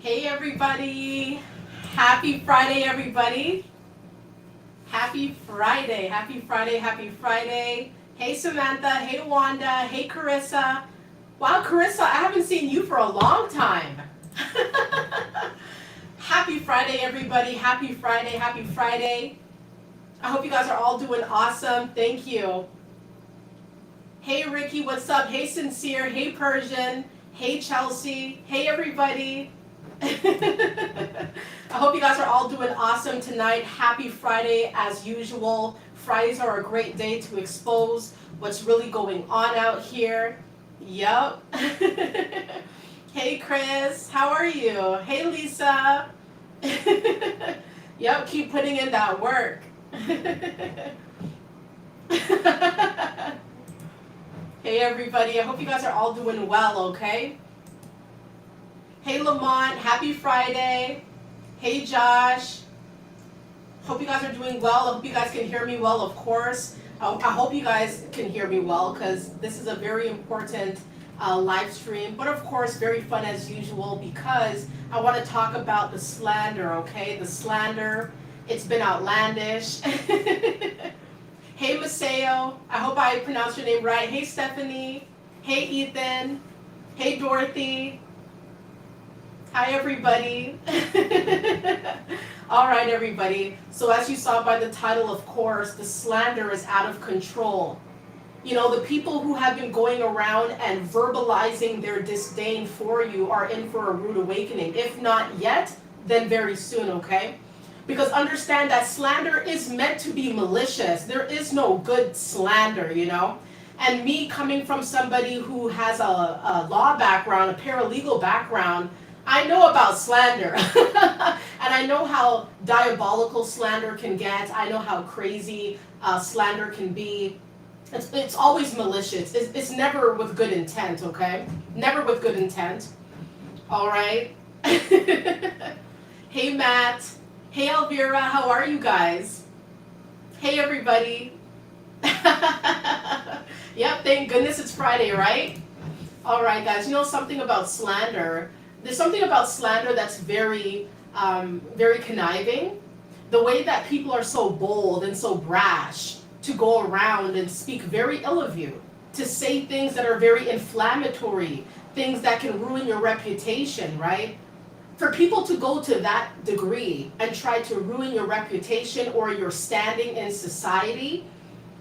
Hey everybody! Happy Friday, everybody! Happy Friday, happy Friday, happy Friday. Hey Samantha, hey Wanda, hey Carissa. Wow, Carissa, I haven't seen you for a long time. Happy Friday, everybody. Happy Friday, happy Friday. I hope you guys are all doing awesome. Thank you. Hey Ricky, what's up? Hey Sincere, hey Persian, hey Chelsea, hey everybody. I hope you guys are all doing awesome tonight. Happy Friday as usual. Fridays are a great day to expose what's really going on out here. Yup. Hey Chris, how are you? Hey Lisa. Yep, keep putting in that work. Hey everybody, I hope you guys are all doing well, okay? Hey Lamont, happy Friday. Hey Josh. Hope you guys are doing well. I hope you guys can hear me well, of course. I hope you guys can hear me well because this is a very important live stream, but of course very fun as usual because I want to talk about the slander, okay? The slander. It's been outlandish. Hey Maseo, I hope I pronounced your name right. Hey Stephanie. Hey Ethan. Hey Dorothy. Hi everybody. All right everybody. So as you saw by the title, of course, the slander is out of control. You know, the people who have been going around and verbalizing their disdain for you are in for a rude awakening. If not yet, then very soon, okay? Because understand that slander is meant to be malicious. There is no good slander, you know? And me coming from somebody who has a law background, a paralegal background, I know about slander. And I know how diabolical slander can get. I know how crazy slander can be. It's always malicious. It's never with good intent, okay? Never with good intent. All right? Hey, Matt. Hey, Elvira. How are you guys? Hey, everybody. Yep, thank goodness it's Friday, right? All right, guys. You know something about slander? There's something about slander that's very conniving. The way that people are so bold and so brash to go around and speak very ill of you, to say things that are very inflammatory, things that can ruin your reputation, right? For people to go to that degree and try to ruin your reputation or your standing in society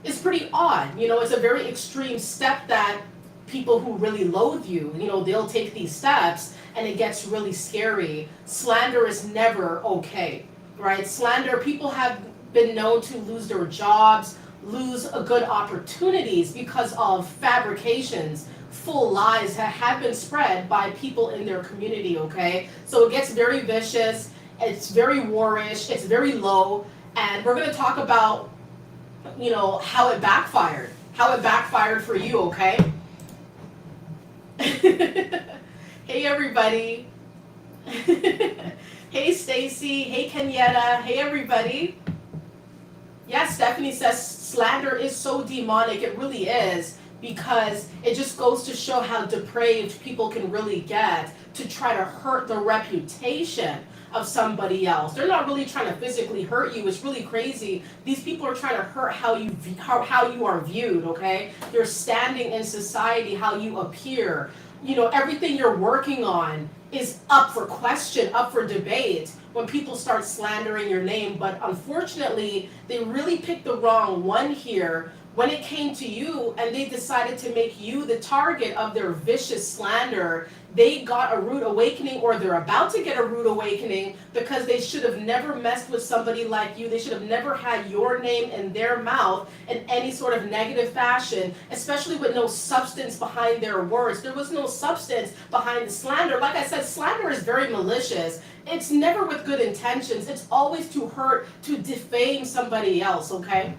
is pretty odd. You know, it's a very extreme step that people who really loathe you, you know, they'll take these steps and it gets really scary. Slander is never okay, right? Slander, people have been known to lose their jobs, lose good opportunities because of fabrications, full lies that have been spread by people in their community, okay? So it gets very vicious, it's very warish, it's very low, and we're gonna talk about, you know, how it backfired for you, okay? Hey everybody. Hey Stacy, hey Kenyetta, hey everybody. Yeah, Stephanie says slander is so demonic. It really is, because it just goes to show how depraved people can really get to try to hurt the reputation of somebody else. They're not really trying to physically hurt you. It's really crazy. These people are trying to hurt how you are viewed, okay? Your standing in society, how you appear. You know, everything you're working on is up for question, up for debate when people start slandering your name. But unfortunately, they really picked the wrong one here when it came to you, and they decided to make you the target of their vicious slander. They got a rude awakening, or they're about to get a rude awakening, because they should have never messed with somebody like you. They should have never had your name in their mouth in any sort of negative fashion, especially with no substance behind their words. There was no substance behind the slander. Like I said, slander is very malicious. It's never with good intentions. It's always to hurt, to defame somebody else, okay?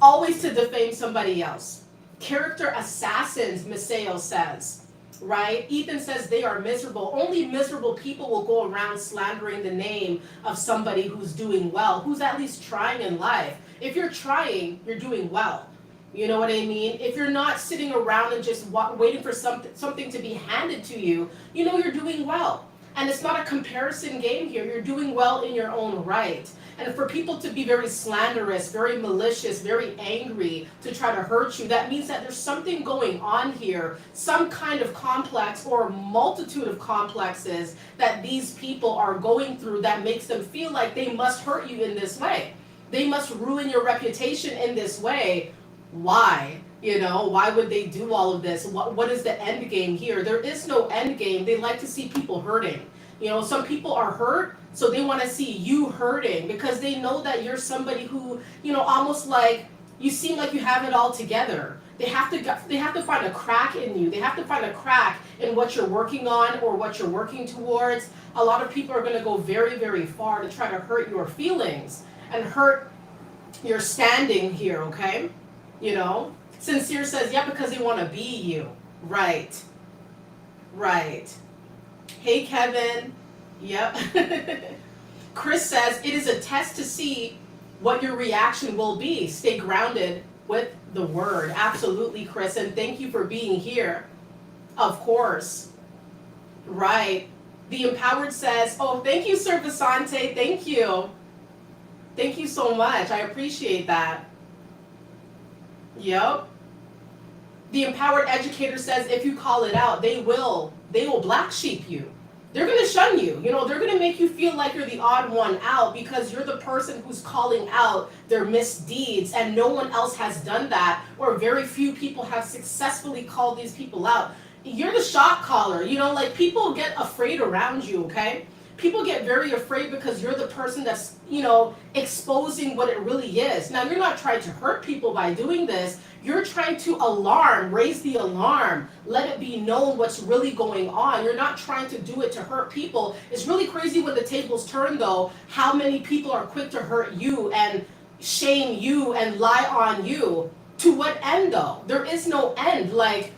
Always to defame somebody else. Character assassins, Maseo says. Right? Ethan says they are miserable. Only miserable people will go around slandering the name of somebody who's doing well, who's at least trying in life. If you're trying, you're doing well. You know what I mean? If you're not sitting around and just waiting for something to be handed to you, you know you're doing well. And it's not a comparison game here. You're doing well in your own right. And for people to be very slanderous, very malicious, very angry to try to hurt you, that means that there's something going on here, some kind of complex or multitude of complexes that these people are going through that makes them feel like they must hurt you in this way. They must ruin your reputation in this way. Why? You know, why would they do all of this? What is the end game here? There is no end game. They like to see people hurting. You know, some people are hurt, so they want to see you hurting because they know that you're somebody who, you know, almost like you seem like you have it all together. They have to find a crack in you. They have to find a crack in what you're working on or what you're working towards. A lot of people are going to go very, very far to try to hurt your feelings and hurt your standing here, okay? You know? Sincere says, yeah, because they want to be you. Right. Right. Hey, Kevin. Yep. Chris says, it is a test to see what your reaction will be. Stay grounded with the word. Absolutely, Chris. And thank you for being here. Of course. Right. The Empowered says, oh, thank you, Sir Vasante. Thank you. Thank you so much. I appreciate that. Yep. The Empowered Educator says, if you call it out, they will black sheep you. They're going to shun you. You know, they're going to make you feel like you're the odd one out because you're the person who's calling out their misdeeds and no one else has done that, or very few people have successfully called these people out. You're the shot caller. You know, like people get afraid around you, okay? People get very afraid because you're the person that's, you know, exposing what it really is. Now, you're not trying to hurt people by doing this. You're trying to raise the alarm, let it be known what's really going on. You're not trying to do it to hurt people. It's really crazy when the tables turn, though, how many people are quick to hurt you and shame you and lie on you. To what end, though? There is no end. Like,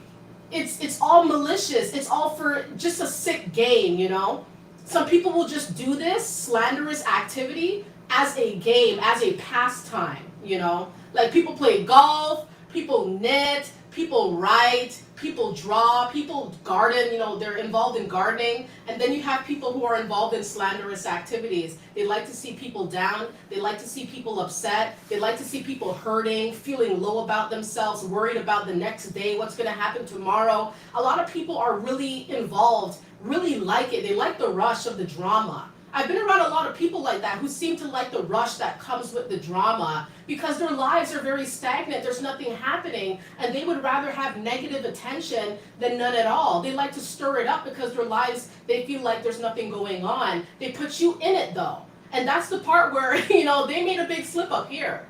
it's all malicious. It's all for just a sick game, you know? Some people will just do this slanderous activity as a game, as a pastime, you know? Like people play golf, people knit, people write, people draw, people garden, you know, they're involved in gardening. And then you have people who are involved in slanderous activities. They like to see people down. They like to see people upset. They like to see people hurting, feeling low about themselves, worried about the next day, what's going to happen tomorrow. A lot of people are really involved, really like it. They like the rush of the drama. I've been around a lot of people like that who seem to like the rush that comes with the drama because their lives are very stagnant. There's nothing happening, and they would rather have negative attention than none at all. They like to stir it up because their lives, they feel like there's nothing going on. They put you in it, though. And that's the part where, you know, they made a big slip up here.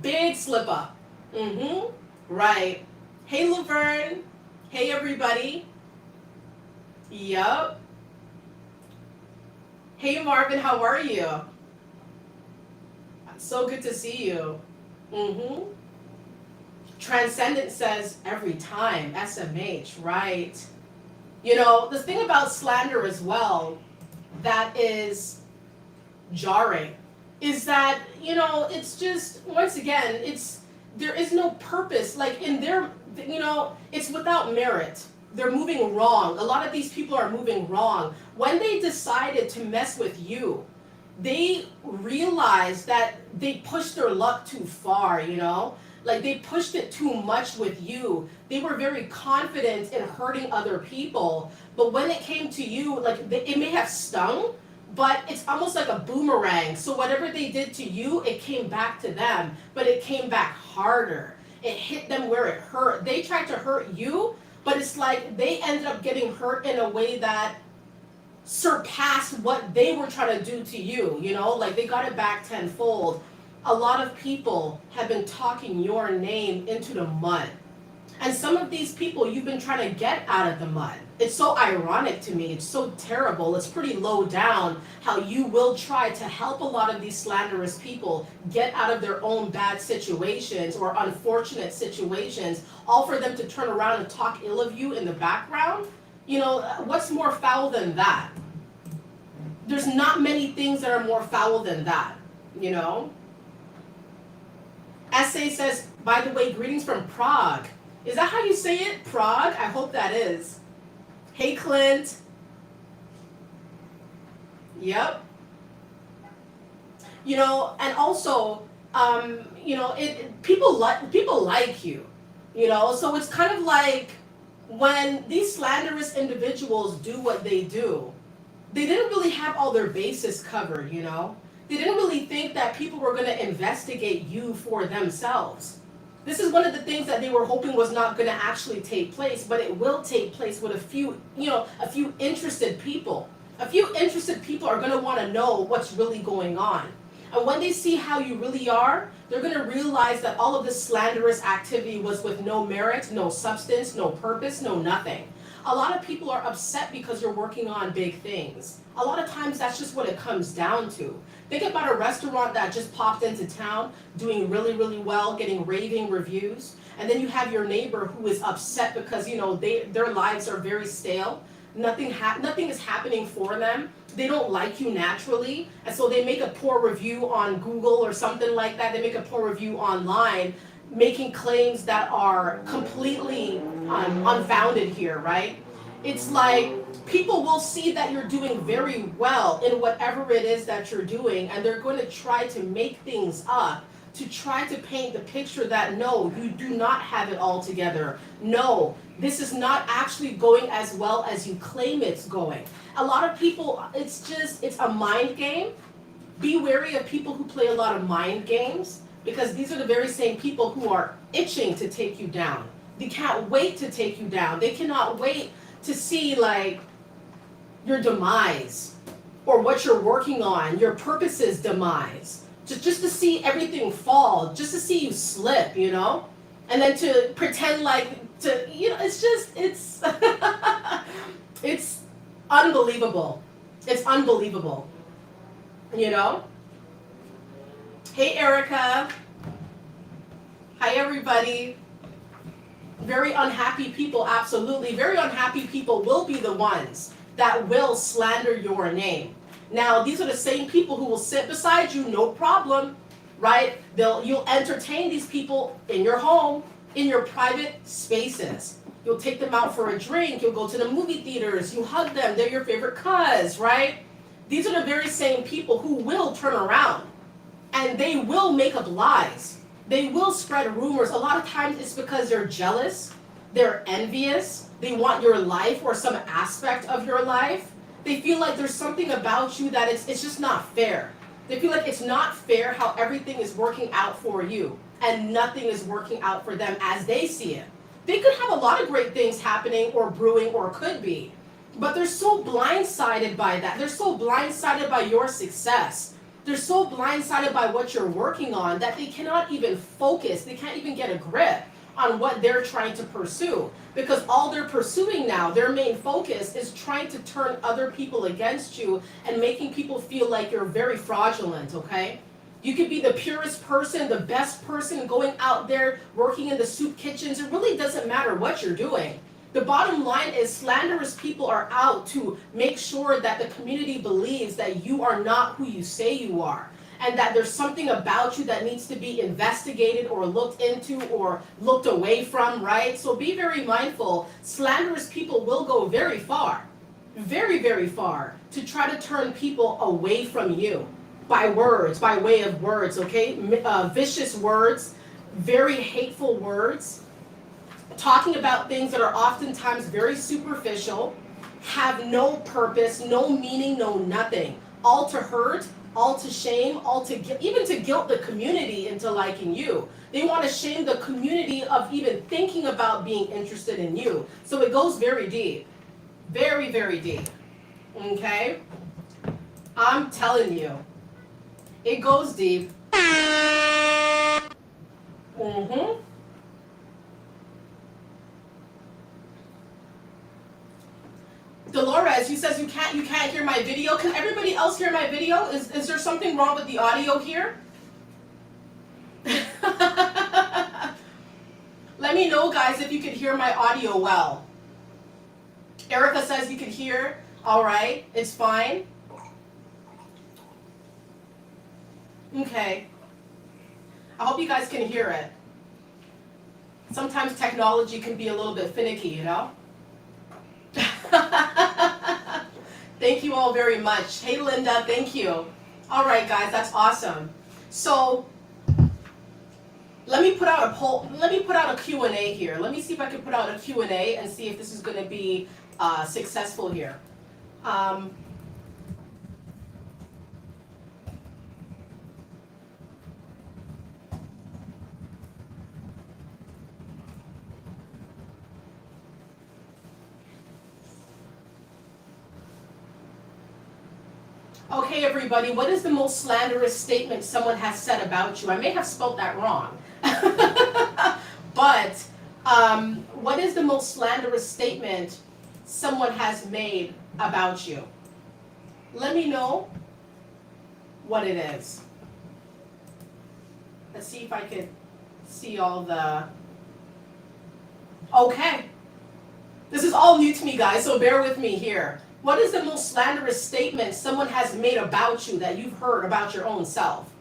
Big slip up. Right. Hey, Laverne. Hey, everybody. Yup. Hey Marvin, how are you? So good to see you. Transcendent says every time, SMH, right? You know, the thing about slander as well that is jarring is that, you know, it's just, once again, there is no purpose. Like in their, you know, it's without merit. They're moving wrong. A lot of these people are moving wrong. When they decided to mess with you, they realized that they pushed their luck too far, you know? Like they pushed it too much with you. They were very confident in hurting other people. But when it came to you, like it may have stung, but it's almost like a boomerang. So whatever they did to you, it came back to them, but it came back harder. It hit them where it hurt. They tried to hurt you, but it's like they ended up getting hurt in a way that surpassed what they were trying to do to you, you know? Like they got it back tenfold. A lot of people have been talking your name into the mud. And some of these people you've been trying to get out of the mud. It's so ironic to me. It's so terrible. It's pretty low down how you will try to help a lot of these slanderous people get out of their own bad situations or unfortunate situations, all for them to turn around and talk ill of you in the background. You know, what's more foul than that? There's not many things that are more foul than that, you know? Essay says, by the way, greetings from Prague. Is that how you say it? Prague? I hope that is. Hey, Clint. Yep. You know, and also, you know, people like you. You know, so it's kind of like when these slanderous individuals do what they do, they didn't really have all their bases covered, you know? They didn't really think that people were going to investigate you for themselves. This is one of the things that they were hoping was not going to actually take place, but it will take place with a few, you know, a few interested people. A few interested people are going to want to know what's really going on. And when they see how you really are, they're going to realize that all of this slanderous activity was with no merit, no substance, no purpose, no nothing. A lot of people are upset because you're working on big things. A lot of times that's just what it comes down to. Think about a restaurant that just popped into town, doing really, really well, getting raving reviews, and then you have your neighbor who is upset because, you know, their lives are very stale. Nothing is happening for them. They don't like you naturally, and so they make a poor review on Google or something like that. They make a poor review online, making claims that are completely unfounded here, right? It's like people will see that you're doing very well in whatever it is that you're doing, and they're going to try to make things up to try to paint the picture that no, you do not have it all together. No, this is not actually going as well as you claim it's going. A lot of people, it's a mind game. Be wary of people who play a lot of mind games, because these are the very same people who are itching to take you down. They can't wait to take you down. They cannot wait to see like your demise or what you're working on, your purpose's demise. Just to see everything fall, just to see you slip, you know? And then to pretend like you know, it's it's unbelievable. It's unbelievable. You know? Hey Erica. Hi everybody. Very unhappy people, absolutely. Very unhappy people will be the ones that will slander your name. Now, these are the same people who will sit beside you, no problem, right? You'll entertain these people in your home, in your private spaces. You'll take them out for a drink, you'll go to the movie theaters, you hug them, they're your favorite cuz, right? These are the very same people who will turn around and they will make up lies. They will spread rumors. A lot of times it's because they're jealous, they're envious, they want your life or some aspect of your life. They feel like there's something about you that it's just not fair. They feel like it's not fair how everything is working out for you and nothing is working out for them as they see it. They could have a lot of great things happening or brewing or could be, but they're so blindsided by that. They're so blindsided by your success. They're so blindsided by what you're working on that they cannot even focus. They can't even get a grip on what they're trying to pursue, because all they're pursuing now, their main focus is trying to turn other people against you and making people feel like you're very fraudulent, okay? You could be the purest person, the best person going out there working in the soup kitchens. It really doesn't matter what you're doing. The bottom line is slanderous people are out to make sure that the community believes that you are not who you say you are, and that there's something about you that needs to be investigated or looked into or looked away from, right? So be very mindful. Slanderous people will go very far, very, very far, to try to turn people away from you by words, by way of words, okay? Vicious words, very hateful words, talking about things that are oftentimes very superficial, have no purpose, no meaning, no nothing, all to hurt, all to shame, all to even to guilt the community into liking you. They want to shame the community of even thinking about being interested in you. So it goes very deep. Very, very deep. Okay? I'm telling you. It goes deep. Dolores, you says you can't hear my video. Can everybody else hear my video? Is there something wrong with the audio here? Let me know, guys, if you can hear my audio well. Erica says you can hear. All right, it's fine. Okay. I hope you guys can hear it. Sometimes technology can be a little bit finicky, you know? Thank you all very much. Hey, Linda, thank you. All right, guys, that's awesome. So let me put out a poll. Let me put out a Q&A here. Let me see if I can put out a Q&A and see if this is going to be successful here. Okay, everybody, what is the most slanderous statement someone has said about you? I may have spelled that wrong. But what is the most slanderous statement someone has made about you? Let me know what it is. Let's see if I can see all the... Okay. This is all new to me, guys, so bear with me here. What is the most slanderous statement someone has made about you that you've heard about your own self?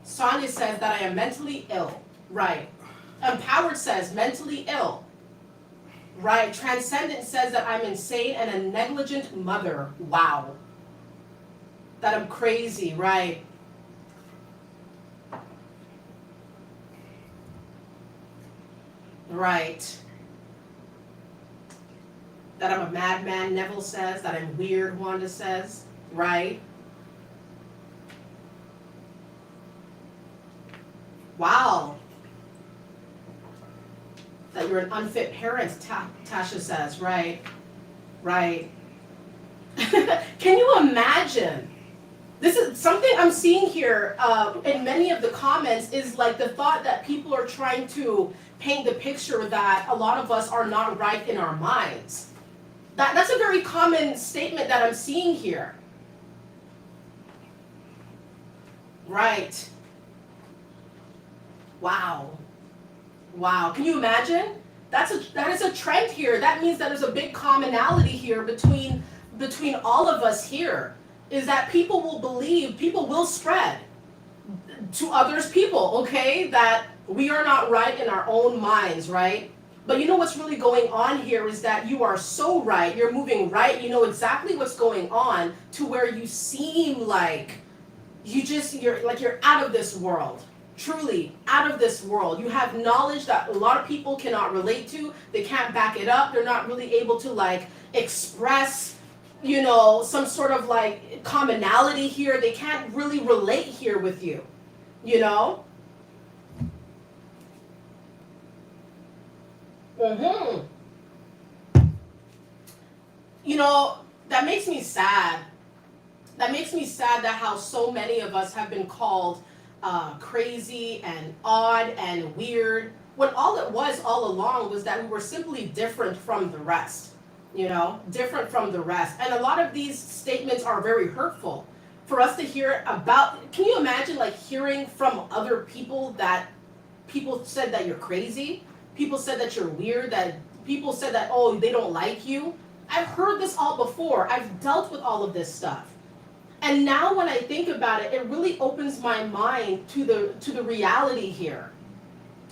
Sonia says that I am mentally ill. Right. Empowered says mentally ill. Right. Transcendent says that I'm insane and a negligent mother. Wow. That I'm crazy. Right. Right. That I'm a madman, Neville says. That I'm weird, Wanda says. Right. Wow. That you're an unfit parent, Tasha says. Right. Right. Can you imagine? This is something I'm seeing here in many of the comments is like the thought that people are trying to paint the picture that a lot of us are not right in our minds. That's a very common statement that I'm seeing here. Right. Wow. Wow. Can you imagine? That is a trend here. That means that there's a big commonality here between all of us here. Is that people will believe, people will spread to others people, okay? That we are not right in our own minds, right? But you know what's really going on here is that you are so right, you're moving right, you know exactly what's going on to where you seem like you're out of this world. Truly out of this world. You have knowledge that a lot of people cannot relate to. They can't back it up. They're not really able to like express, you know, some sort of like commonality here. They can't really relate here with you, you know? You know, that makes me sad. That makes me sad that how so many of us have been called crazy and odd and weird, when all it was all along was that we were simply different from the rest, you know, different from the rest. And a lot of these statements are very hurtful for us to hear about. Can you imagine like hearing from other people that people said that you're crazy? People said that you're weird, that people said that, oh, they don't like you. I've heard this all before. I've dealt with all of this stuff. And now when I think about it, it really opens my mind to the reality here.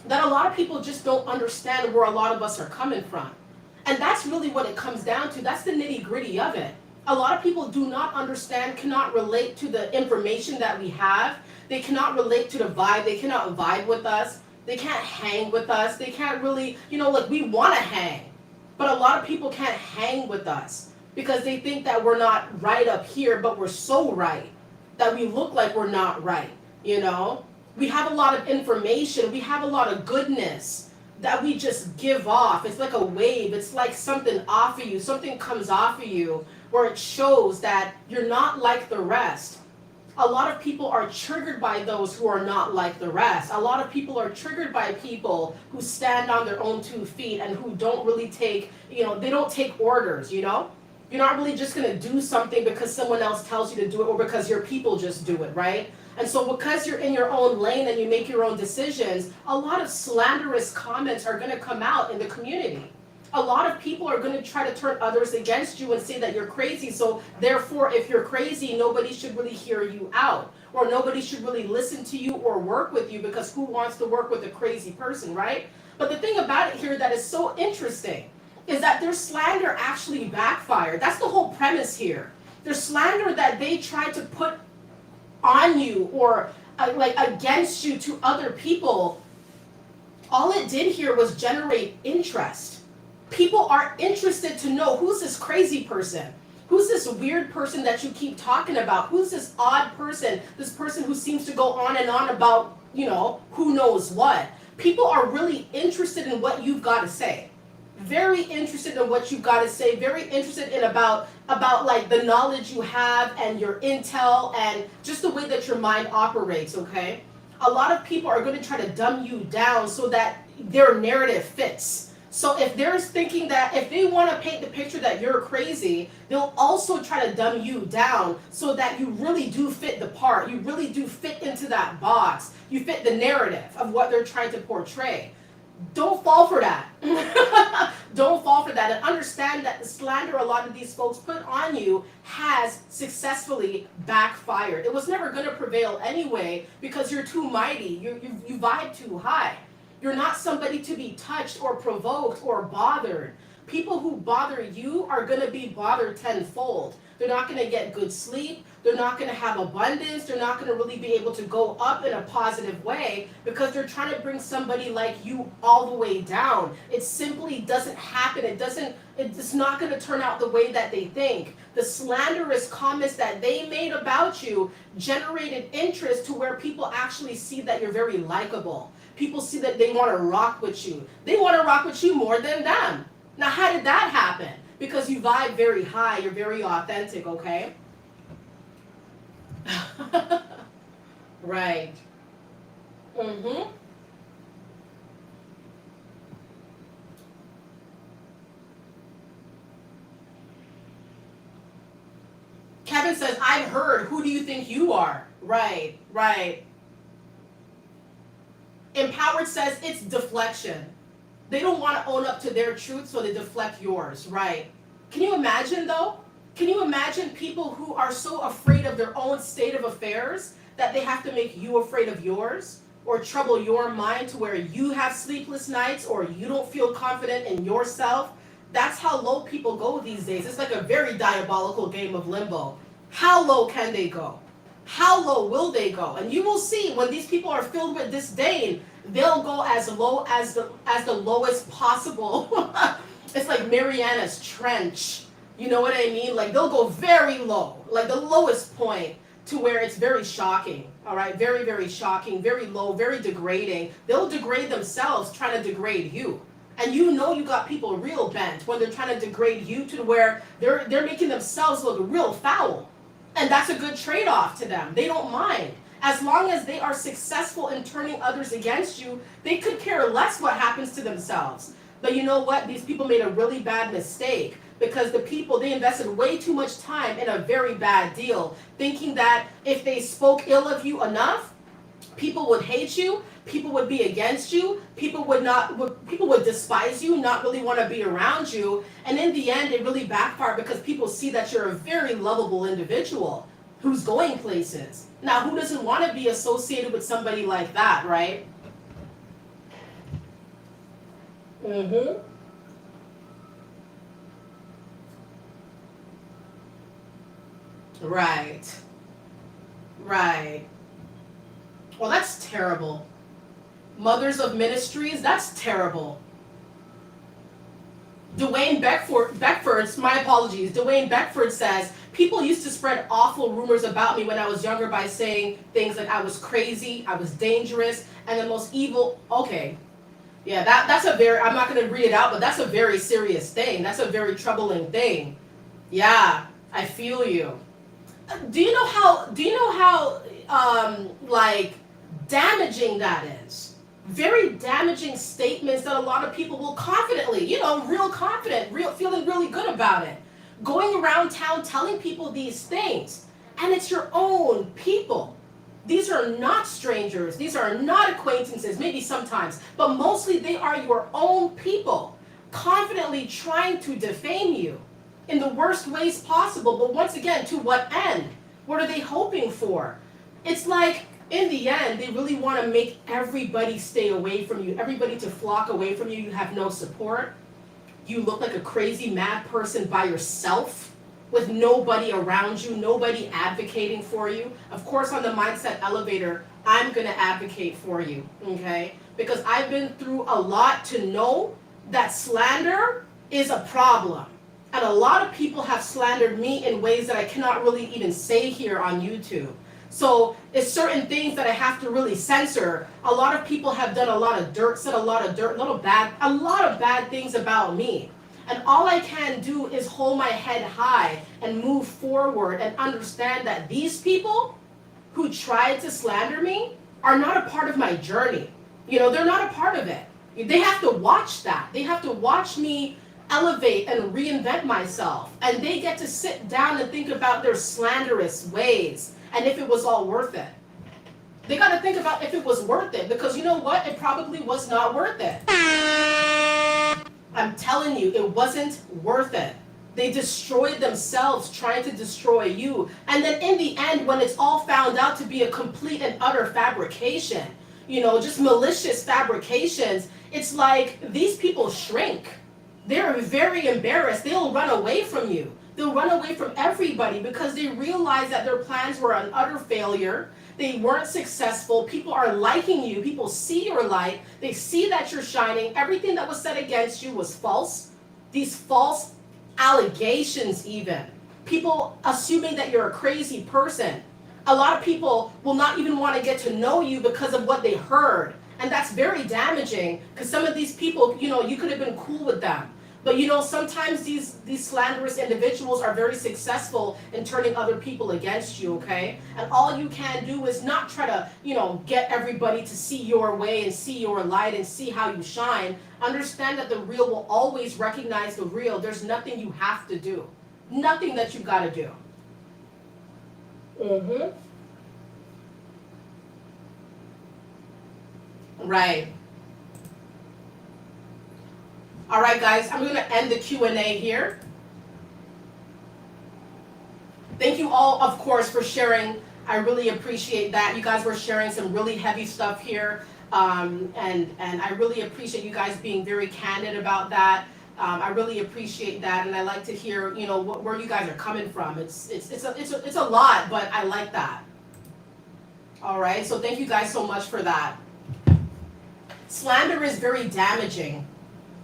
That a lot of people just don't understand where a lot of us are coming from. And that's really what it comes down to. That's the nitty-gritty of it. A lot of people do not understand, cannot relate to the information that we have. They cannot relate to the vibe. They cannot vibe with us. They can't hang with us. They can't really, you know, like we want to hang. But a lot of people can't hang with us because they think that we're not right up here, but we're so right that we look like we're not right, you know? We have a lot of information. We have a lot of goodness that we just give off. It's like a wave. It's like something off of you. Something comes off of you where it shows that you're not like the rest. A lot of people are triggered by those who are not like the rest. A lot of people are triggered by people who stand on their own 2 feet and who don't really take, you know, they don't take orders, you know? You're not really just going to do something because someone else tells you to do it or because your people just do it, right? And so because you're in your own lane and you make your own decisions, a lot of slanderous comments are going to come out in the community. A lot of people are going to try to turn others against you and say that you're crazy. So therefore, if you're crazy, nobody should really hear you out. Or nobody should really listen to you or work with you because who wants to work with a crazy person, right? But the thing about it here that is so interesting is that their slander actually backfired. That's the whole premise here. Their slander that they tried to put on you or like against you to other people, all it did here was generate interest. People are interested to know, who's this crazy person? Who's this weird person that you keep talking about? Who's this odd person? This person who seems to go on and on about, you know, who knows what. People are really interested in what you've got to say. Very interested in what you've got to say. Very interested in about like the knowledge you have and your intel and just the way that your mind operates, okay? A lot of people are going to try to dumb you down so that their narrative fits. So if they're thinking that, if they want to paint the picture that you're crazy, they'll also try to dumb you down so that you really do fit the part. You really do fit into that box. You fit the narrative of what they're trying to portray. Don't fall for that. Don't fall for that. And understand that the slander a lot of these folks put on you has successfully backfired. It was never going to prevail anyway because you're too mighty. You vibe too high. You're not somebody to be touched or provoked or bothered. People who bother you are going to be bothered tenfold. They're not going to get good sleep. They're not going to have abundance. They're not going to really be able to go up in a positive way because they're trying to bring somebody like you all the way down. It simply doesn't happen. It's not going to turn out the way that they think. The slanderous comments that they made about you generated interest to where people actually see that you're very likable. People see that they want to rock with you. They want to rock with you more than them. Now, how did that happen? Because you vibe very high. You're very authentic, okay? Right. Mm-hmm. Kevin says, I've heard. Who do you think you are? Right, right. Empowered says it's deflection. They don't want to own up to their truth, so they deflect yours, right? Can you imagine, though? Can you imagine people who are so afraid of their own state of affairs that they have to make you afraid of yours or trouble your mind to where you have sleepless nights or you don't feel confident in yourself? That's how low people go these days. It's like a very diabolical game of limbo. How low can they go? How low will they go? And you will see when these people are filled with disdain, they'll go as low as the lowest possible. It's like Mariana's Trench. You know what I mean? Like they'll go very low, like the lowest point to where it's very shocking. All right, very, very shocking, very low, very degrading. They'll degrade themselves trying to degrade you. And you know you got people real bent when they're trying to degrade you to where they're making themselves look real foul. And that's a good trade-off to them. They don't mind. As long as they are successful in turning others against you, they could care less what happens to themselves. But you know what? These people made a really bad mistake because the people, they invested way too much time in a very bad deal, thinking that if they spoke ill of you enough, people would hate you, people would be against you, people would despise you, not really want to be around you. And in the end, it really backfired because people see that you're a very lovable individual who's going places. Now, who doesn't want to be associated with somebody like that, right? Mm-hmm. Right. Right. Well, that's terrible. Mothers of Ministries, that's terrible. Beckford's, my apologies. Dwayne Beckford says, people used to spread awful rumors about me when I was younger by saying things like I was crazy, I was dangerous, and the most evil. Okay. Yeah, that's a very, I'm not going to read it out, but that's a very serious thing. That's a very troubling thing. Yeah, I feel you. Do you know how like damaging that is? Very damaging statements that a lot of people will confidently, real confident, feeling really good about it. Going around town telling people these things. And it's your own people. These are not strangers. These are not acquaintances, maybe sometimes, but mostly they are your own people, confidently trying to defame you in the worst ways possible. But once again, to what end? What are they hoping for? It's like, in the end, they really want to make everybody stay away from you, everybody to flock away from you. You have no support. you look like a crazy mad person by yourself with nobody around you, nobody advocating for you. Of course, on the mindset elevator, I'm going to advocate for you, okay? Because I've been through a lot to know that slander is a problem. And a lot of people have slandered me in ways that I cannot really even say here on YouTube. So it's certain things that I have to really censor. A lot of people have done a lot of dirt, said a lot of bad things about me. And all I can do is hold my head high and move forward and understand that these people who tried to slander me are not a part of my journey. You know, they're not a part of it. They have to watch that. They have to watch me elevate and reinvent myself. And they get to sit down and think about their slanderous ways and if it was all worth it. They got to think about if it was worth it, because you know what? It probably was not worth it. I'm telling you, it wasn't worth it. They destroyed themselves trying to destroy you. And then in the end, when it's all found out to be a complete and utter fabrication, you know, just malicious fabrications, it's like these people shrink. They're very embarrassed. They'll run away from you. They'll run away from everybody because they realize that their plans were an utter failure. They weren't successful. People are liking you. People see your light. They see that you're shining. Everything that was said against you was false. These false allegations even. People assuming that you're a crazy person. A lot of people will not even want to get to know you because of what they heard. And that's very damaging because some of these people, you know, you could have been cool with them. But you know, sometimes these slanderous individuals are very successful in turning other people against you, okay? And all you can do is not try to, you know, get everybody to see your way and see your light and see how you shine. Understand that the real will always recognize the real. There's nothing you have to do. Nothing that you've got to do. Right. All right, guys, I'm going to end the Q&A here. Thank you all, of course, for sharing. I really appreciate that. You guys were sharing some really heavy stuff here, and I really appreciate you guys being very candid about that. I really appreciate that, and I like to hear, you know, where you guys are coming from. It's a lot, but I like that. All right, so thank you guys so much for that. Slander is very damaging.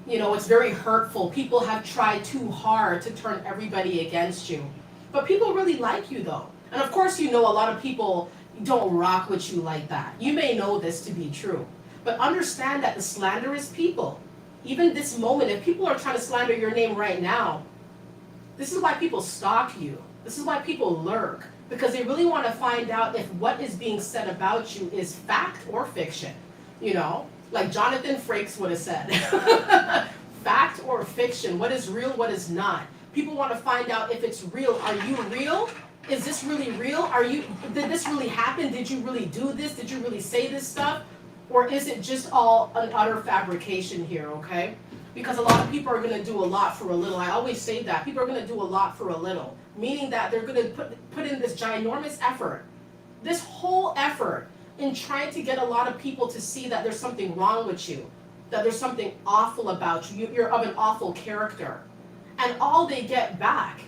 You know, it's very hurtful. People have tried too hard to turn everybody against you. But people really like you, though. And of course, you know, a lot of people don't rock with you like that. You may know this to be true. But understand that the slanderous people, even this moment, if people are trying to slander your name right now, this is why people stalk you. This is why people lurk. Because they really want to find out if what is being said about you is fact or fiction. You know? Like Jonathan Frakes would have said. Fact or fiction? What is real? What is not? People want to find out if it's real. Are you real? Is this really real? Did this really happen? Did you really do this? Did you really say this stuff? Or is it just all an utter fabrication here, okay? Because a lot of people are going to do a lot for a little. I always say that. People are going to do a lot for a little. Meaning that they're going to put in this ginormous effort. This whole effort in trying to get a lot of people to see that there's something wrong with you, that there's something awful about you, you're of an awful character. And all they get back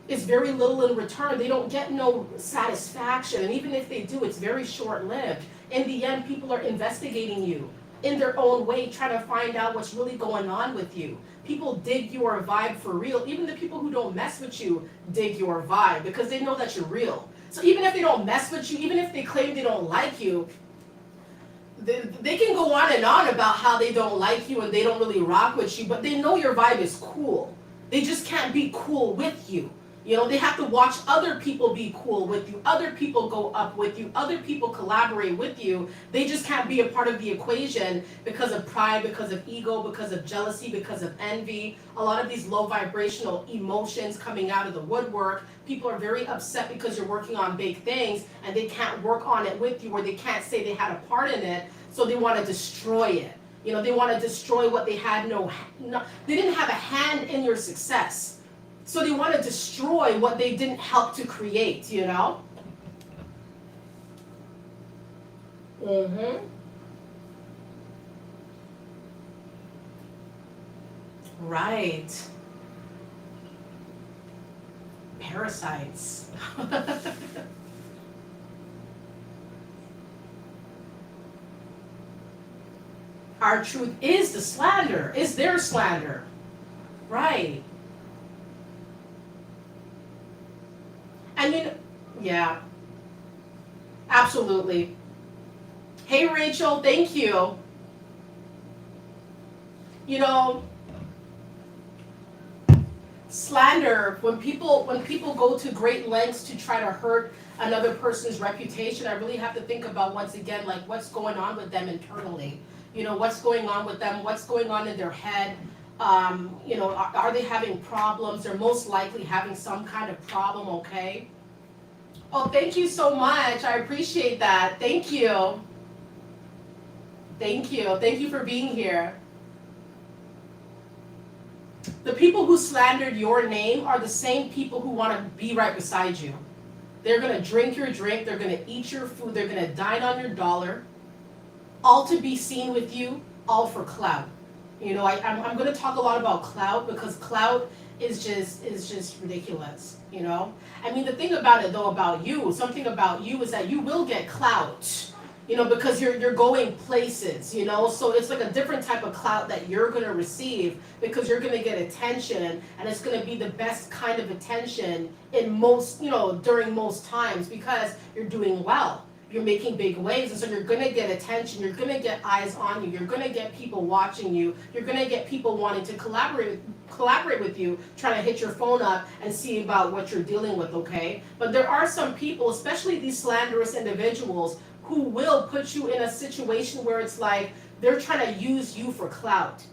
is very little in return. They don't get no satisfaction, and even if they do, it's very short-lived. In the end, people are investigating you in their own way, trying to find out what's really going on with you. People dig your vibe for real. Even the people who don't mess with you dig your vibe because they know that you're real. So even if they don't mess with you, even if they claim they don't like you, they can go on and on about how they don't like you and they don't really rock with you, but they know your vibe is cool. They just can't be cool with you. You know, they have to watch other people be cool with you, other people go up with you, other people collaborate with you. They just can't be a part of the equation because of pride, because of ego, because of jealousy, because of envy. A lot of these low vibrational emotions coming out of the woodwork. People are very upset because you're working on big things and they can't work on it with you, or they can't say they had a part in it, so they want to destroy it. You know, they want to destroy what they had they didn't have a hand in your success. So they want to destroy what they didn't help to create, you know? Right. Parasites. Our truth is the slander, is their slander. Right. And you know, yeah, absolutely. Hey Rachel, thank you. You know, slander, when people go to great lengths to try to hurt another person's reputation, I really have to think about, once again, like, what's going on with them internally. You know, what's going on with them, what's going on in their head. You know, are they having problems? They're most likely having some kind of problem, okay? Oh, thank you so much. I appreciate that. Thank you. Thank you. Thank you for being here. The people who slandered your name are the same people who want to be right beside you. They're going to drink your drink. They're going to eat your food. They're going to dine on your dollar. All to be seen with you, all for clout. You know, I'm going to talk a lot about clout, because clout is just ridiculous, you know? I mean, the thing about it, though, about you, something about you is that you will get clout, you know, because you're going places, you know? So it's like a different type of clout that you're going to receive, because you're going to get attention, and it's going to be the best kind of attention in most, you know, during most times, because you're doing well. You're making big waves, and so you're going to get attention, you're going to get eyes on you, you're going to get people watching you, you're going to get people wanting to collaborate with you, trying to hit your phone up and see about what you're dealing with, okay? But there are some people, especially these slanderous individuals, who will put you in a situation where it's like they're trying to use you for clout.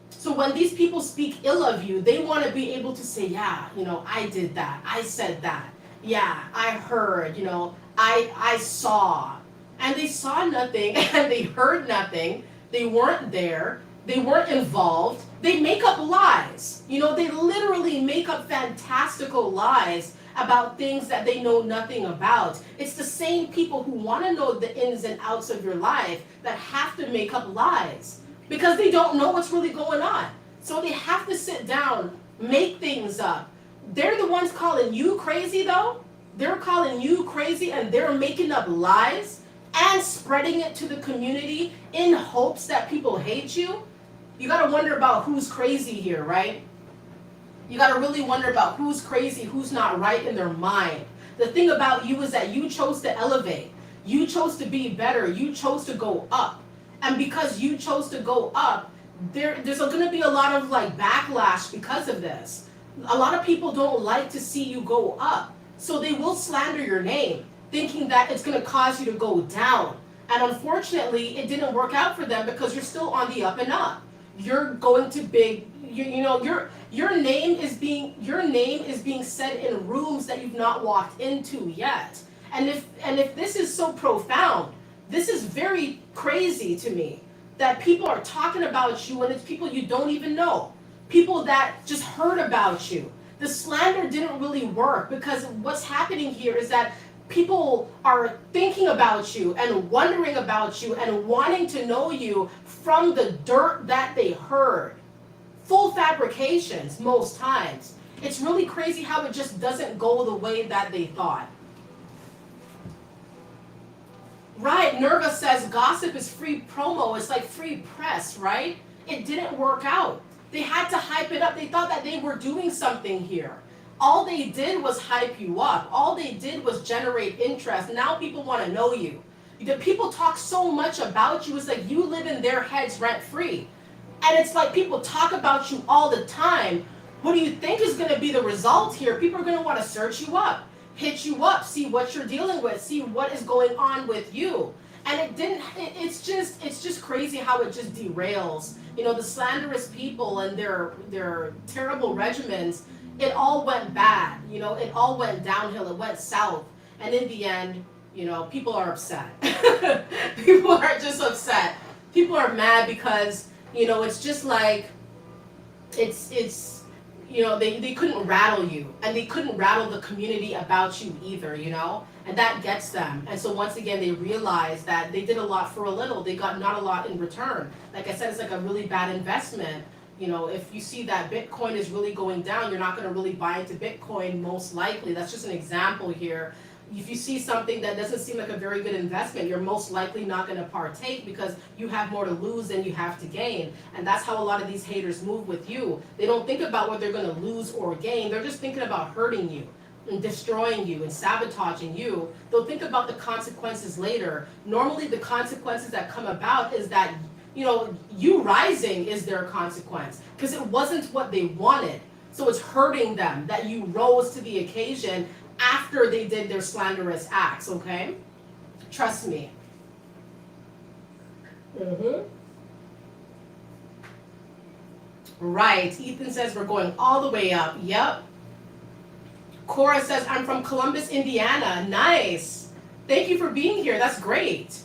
So when these people speak ill of you, they want to be able to say, yeah, you know, I did that, I said that, yeah, I heard, you know, I saw. And they saw nothing, and they heard nothing. They weren't there. They weren't involved. They make up lies. You know, they literally make up fantastical lies about things that they know nothing about. It's the same people who want to know the ins and outs of your life that have to make up lies, because they don't know what's really going on. So they have to sit down, make things up. They're the ones calling you crazy, though. They're calling you crazy, and they're making up lies and spreading it to the community in hopes that people hate you. You got to wonder about who's crazy here, right? You got to really wonder about who's crazy, who's not right in their mind. The thing about you is that you chose to elevate. You chose to be better. You chose to go up. And because you chose to go up, there's going to be a lot of like backlash because of this. A lot of people don't like to see you go up. So they will slander your name, thinking that it's going to cause you to go down. And unfortunately, it didn't work out for them, because you're still on the up and up. You're going to big, you know, your name is being said in rooms that you've not walked into yet. And if this is so profound, this is very crazy to me, that people are talking about you, and it's people you don't even know. People that just heard about you. The slander didn't really work, because what's happening here is that people are thinking about you and wondering about you and wanting to know you from the dirt that they heard. Full fabrications most times. It's really crazy how it just doesn't go the way that they thought. Right, Nerva says gossip is free promo. It's like free press, right? It didn't work out. They had to hype it up. They thought that they were doing something here. All they did was hype you up. All they did was generate interest. Now people want to know you. The people talk so much about you. It's like you live in their heads rent free. And it's like people talk about you all the time. What do you think is going to be the result here? People are going to want to search you up, hit you up, see what you're dealing with, see what is going on with you. And it's just crazy how it just derails. You know, the slanderous people and their terrible regimens, it all went bad. You know, it all went downhill. It went south. And in the end, you know, people are upset. People are just upset. People are mad because, you know, it's just like, it's you know, they couldn't rattle you, and they couldn't rattle the community about you either, you know, and that gets them. And so once again, they realize that they did a lot for a little. They got not a lot in return. Like I said, it's like a really bad investment, You know, if you see that Bitcoin is really going down, you're not going to really buy into Bitcoin most likely. That's just an example here. If you see something that doesn't seem like a very good investment, you're most likely not going to partake because you have more to lose than you have to gain. And that's how a lot of these haters move with you. They don't think about what they're going to lose or gain. They're just thinking about hurting you and destroying you and sabotaging you. They'll think about the consequences later. Normally the consequences that come about is that, you know, you rising is their consequence because it wasn't what they wanted. So it's hurting them that you rose to the occasion after they did their slanderous acts, okay? Trust me. Right, Ethan says we're going all the way up. Yep. Cora says, I'm from Columbus, Indiana. Nice. Thank you for being here. That's great.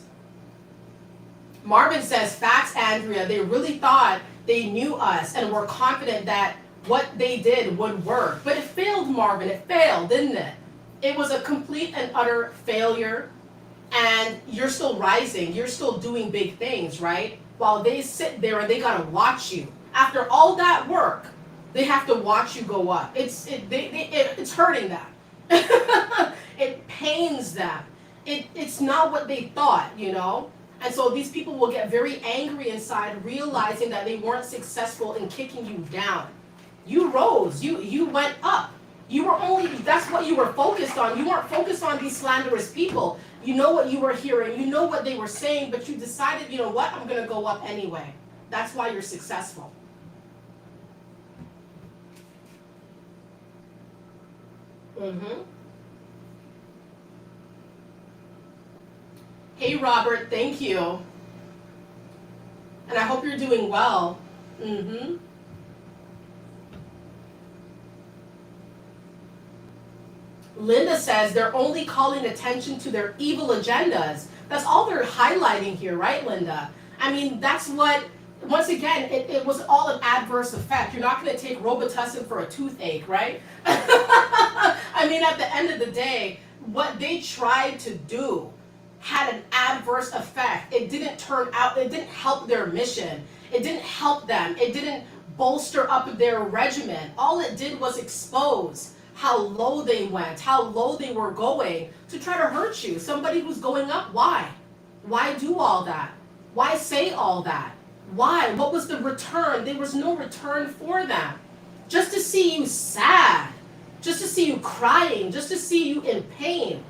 Marvin says, facts, Andrea. They really thought they knew us and were confident that what they did would work. But it failed, Marvin. It failed, didn't it? It was a complete and utter failure. And you're still rising. You're still doing big things, right? While they sit there and they got to watch you. After all that work, they have to watch you go up. It's hurting them. It pains them. It's not what they thought, you know? And so these people will get very angry inside, realizing that they weren't successful in kicking you down. You rose. You went up. That's what you were focused on. You weren't focused on these slanderous people. You know what you were hearing. You know what they were saying, but you decided, you know what? I'm going to go up anyway. That's why you're successful. Hey, Robert, thank you. And I hope you're doing well. Linda says they're only calling attention to their evil agendas. That's all they're highlighting here, right, Linda? I mean, that's what, once again, it was all an adverse effect. You're not going to take Robitussin for a toothache, right? I mean, at the end of the day, what they tried to do had an adverse effect. It didn't turn out, it didn't help their mission. It didn't help them. It didn't bolster up their regimen. All it did was expose how low they went, how low they were going to try to hurt you. Somebody who's going up, why? Why do all that? Why say all that? Why? What was the return? There was no return for them. Just to see you sad, just to see you crying, just to see you in pain,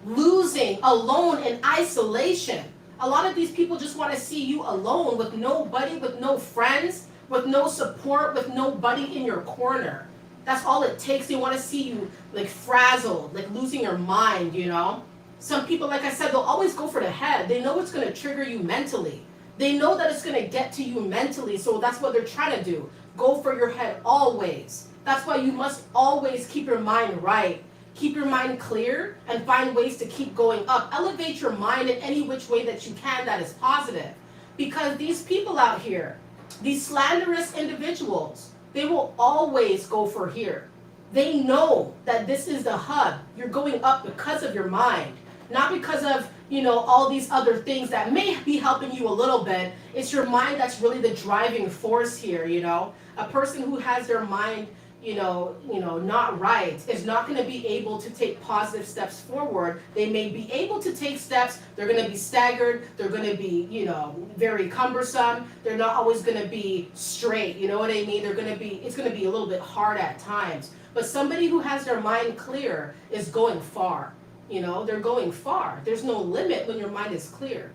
losing, alone, in isolation. A lot of these people just want to see you alone with nobody, with no friends, with no support, with nobody in your corner. That's all it takes. They want to see you like frazzled, like losing your mind, you know? Some people, like I said, they'll always go for the head. They know it's going to trigger you mentally. They know that it's going to get to you mentally, so that's what they're trying to do. Go for your head always. That's why you must always keep your mind right. Keep your mind clear and find ways to keep going up. Elevate your mind in any which way that you can that is positive. Because these people out here, these slanderous individuals, they will always go for here. They know that this is the hub. You're going up because of your mind, not because of, you know, all these other things that may be helping you a little bit. It's your mind that's really the driving force here, you know. A person who has their mind, you know, not right is not going to be able to take positive steps forward. They may be able to take steps. They're going to be staggered. They're going to be, you know, very cumbersome. They're not always going to be straight. You know what I mean? It's going to be a little bit hard at times. But somebody who has their mind clear is going far. You know, they're going far. There's no limit when your mind is clear.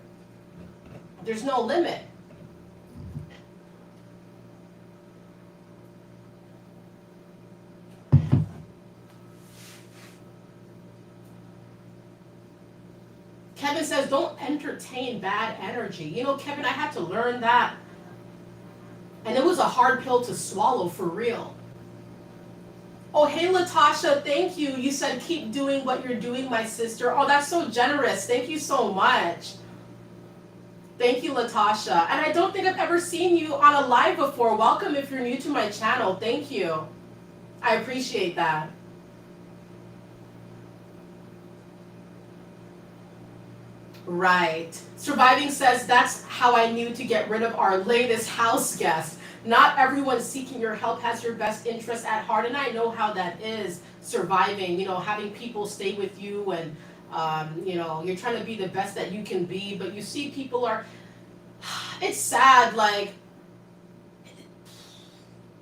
There's no limit. Kevin says, don't entertain bad energy. You know, Kevin, I had to learn that. And it was a hard pill to swallow, for real. Oh, hey, Latasha, thank you. You said keep doing what you're doing, my sister. Oh, that's so generous. Thank you so much. Thank you, Latasha. And I don't think I've ever seen you on a live before. Welcome if you're new to my channel. Thank you. I appreciate that. Right. Surviving says, that's how I knew to get rid of our latest house guest. Not everyone seeking your help has your best interest at heart, and I know how that is surviving, having people stay with you, and you're trying to be the best that you can be, but you see people are, it's sad, like,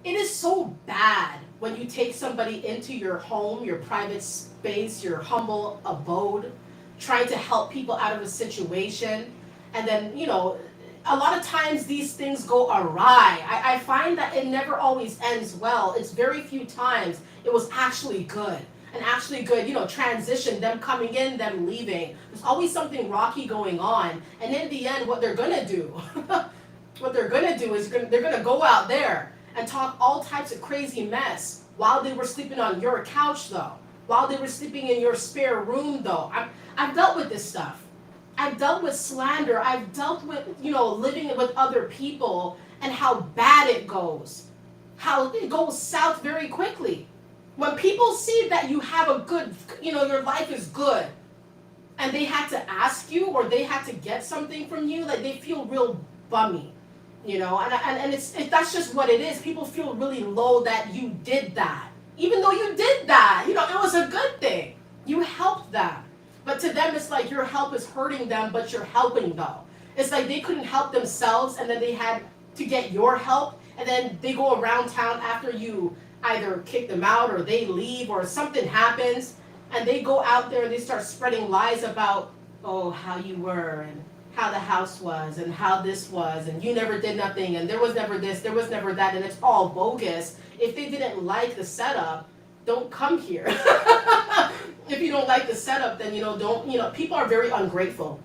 it is so bad when you take somebody into your home, your private space, your humble abode, trying to help people out of a situation, and then, a lot of times these things go awry. I find that it never always ends well. It's very few times it was actually good. And actually good, transition, them coming in, them leaving. There's always something rocky going on. And in the end, what they're gonna do, is they're gonna go out there and talk all types of crazy mess while they were sleeping on your couch, though. While they were sleeping in your spare room, though. I've dealt with this stuff. I've dealt with slander. I've dealt with, living with other people and how bad it goes. How it goes south very quickly. When people see that you have a good, your life is good, and they had to ask you or they had to get something from you, like they feel real bummy, and that's just what it is. People feel really low that you did that. Even though you did that, it was a good thing. You helped them. But to them, it's like your help is hurting them, but you're helping though. It's like they couldn't help themselves, and then they had to get your help, and then they go around town after you either kick them out or they leave or something happens, and they go out there and they start spreading lies about, oh, how you were and how the house was and how this was, and you never did nothing, and there was never this, there was never that, and it's all bogus. If they didn't like the setup, don't come here. If you don't like the setup, then don't, people are very ungrateful.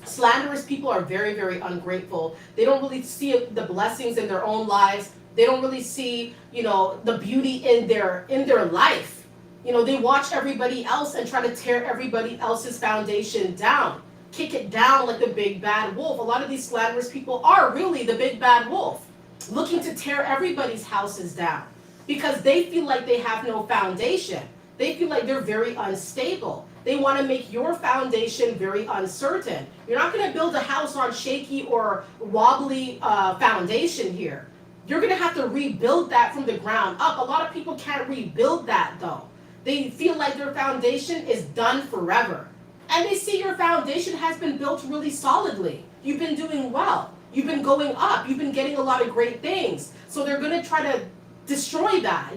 Slanderous people are very, very ungrateful. They don't really see the blessings in their own lives. They don't really see, the beauty in their life. They watch everybody else and try to tear everybody else's foundation down. Kick it down like the big bad wolf. A lot of these slanderous people are really the big bad wolf, looking to tear everybody's houses down because they feel like they have no foundation. They feel like they're very unstable. They want to make your foundation very uncertain. You're not going to build a house on shaky or wobbly foundation here. You're going to have to rebuild that from the ground up. A lot of people can't rebuild that, though. They feel like their foundation is done forever. And they see your foundation has been built really solidly. You've been doing well. You've been going up. You've been getting a lot of great things. So they're going to try to destroy that,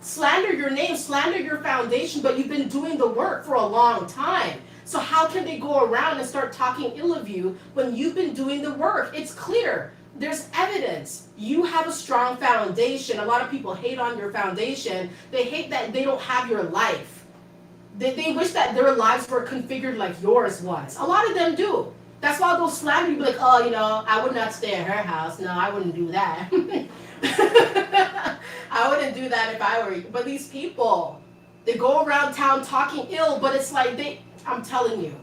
Slander your name, slander your foundation, but you've been doing the work for a long time. So how can they go around and start talking ill of you when you've been doing the work? It's clear. There's evidence. You have a strong foundation. A lot of people hate on your foundation. They hate that they don't have your life. They wish that their lives were configured like yours was. A lot of them do. That's why they'll slander you, be like, oh, I would not stay at her house. No, I wouldn't do that. I wouldn't do that if I were you. But these people, they go around town talking ill, but it's like I'm telling you,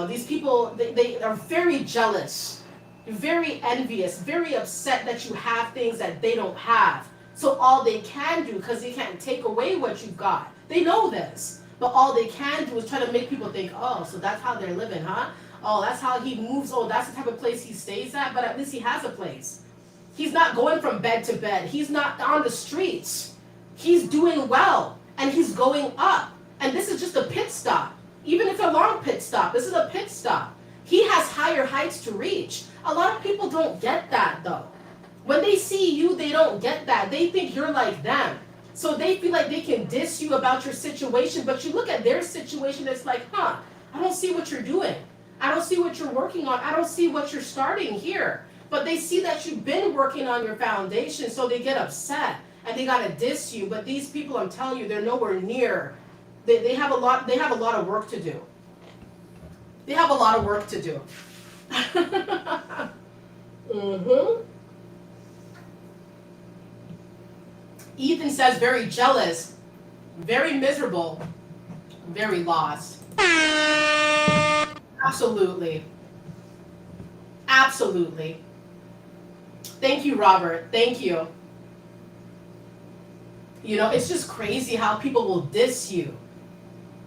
these people, they are very jealous, very envious, very upset that you have things that they don't have. So all they can do, because they can't take away what you've got. They know this, but all they can do is try to make people think, oh, so that's how they're living, huh? Oh, that's how he moves. Oh, that's the type of place he stays at, but at least he has a place. He's not going from bed to bed. He's not on the streets. He's doing well, and he's going up. And this is just a pit stop. Even if it's a long pit stop, this is a pit stop. He has higher heights to reach. A lot of people don't get that, though. When they see you, they don't get that. They think you're like them. So they feel like they can diss you about your situation, but you look at their situation, it's like, I don't see what you're doing. I don't see what you're working on. I don't see what you're starting here. But they see that you've been working on your foundation, so they get upset and they gotta diss you. But these people, I'm telling you, they're nowhere near. They have a lot of work to do. They have a lot of work to do. Ethan says very jealous, very miserable, very lost. Absolutely. Absolutely. Thank you, Robert. Thank you. It's just crazy how people will diss you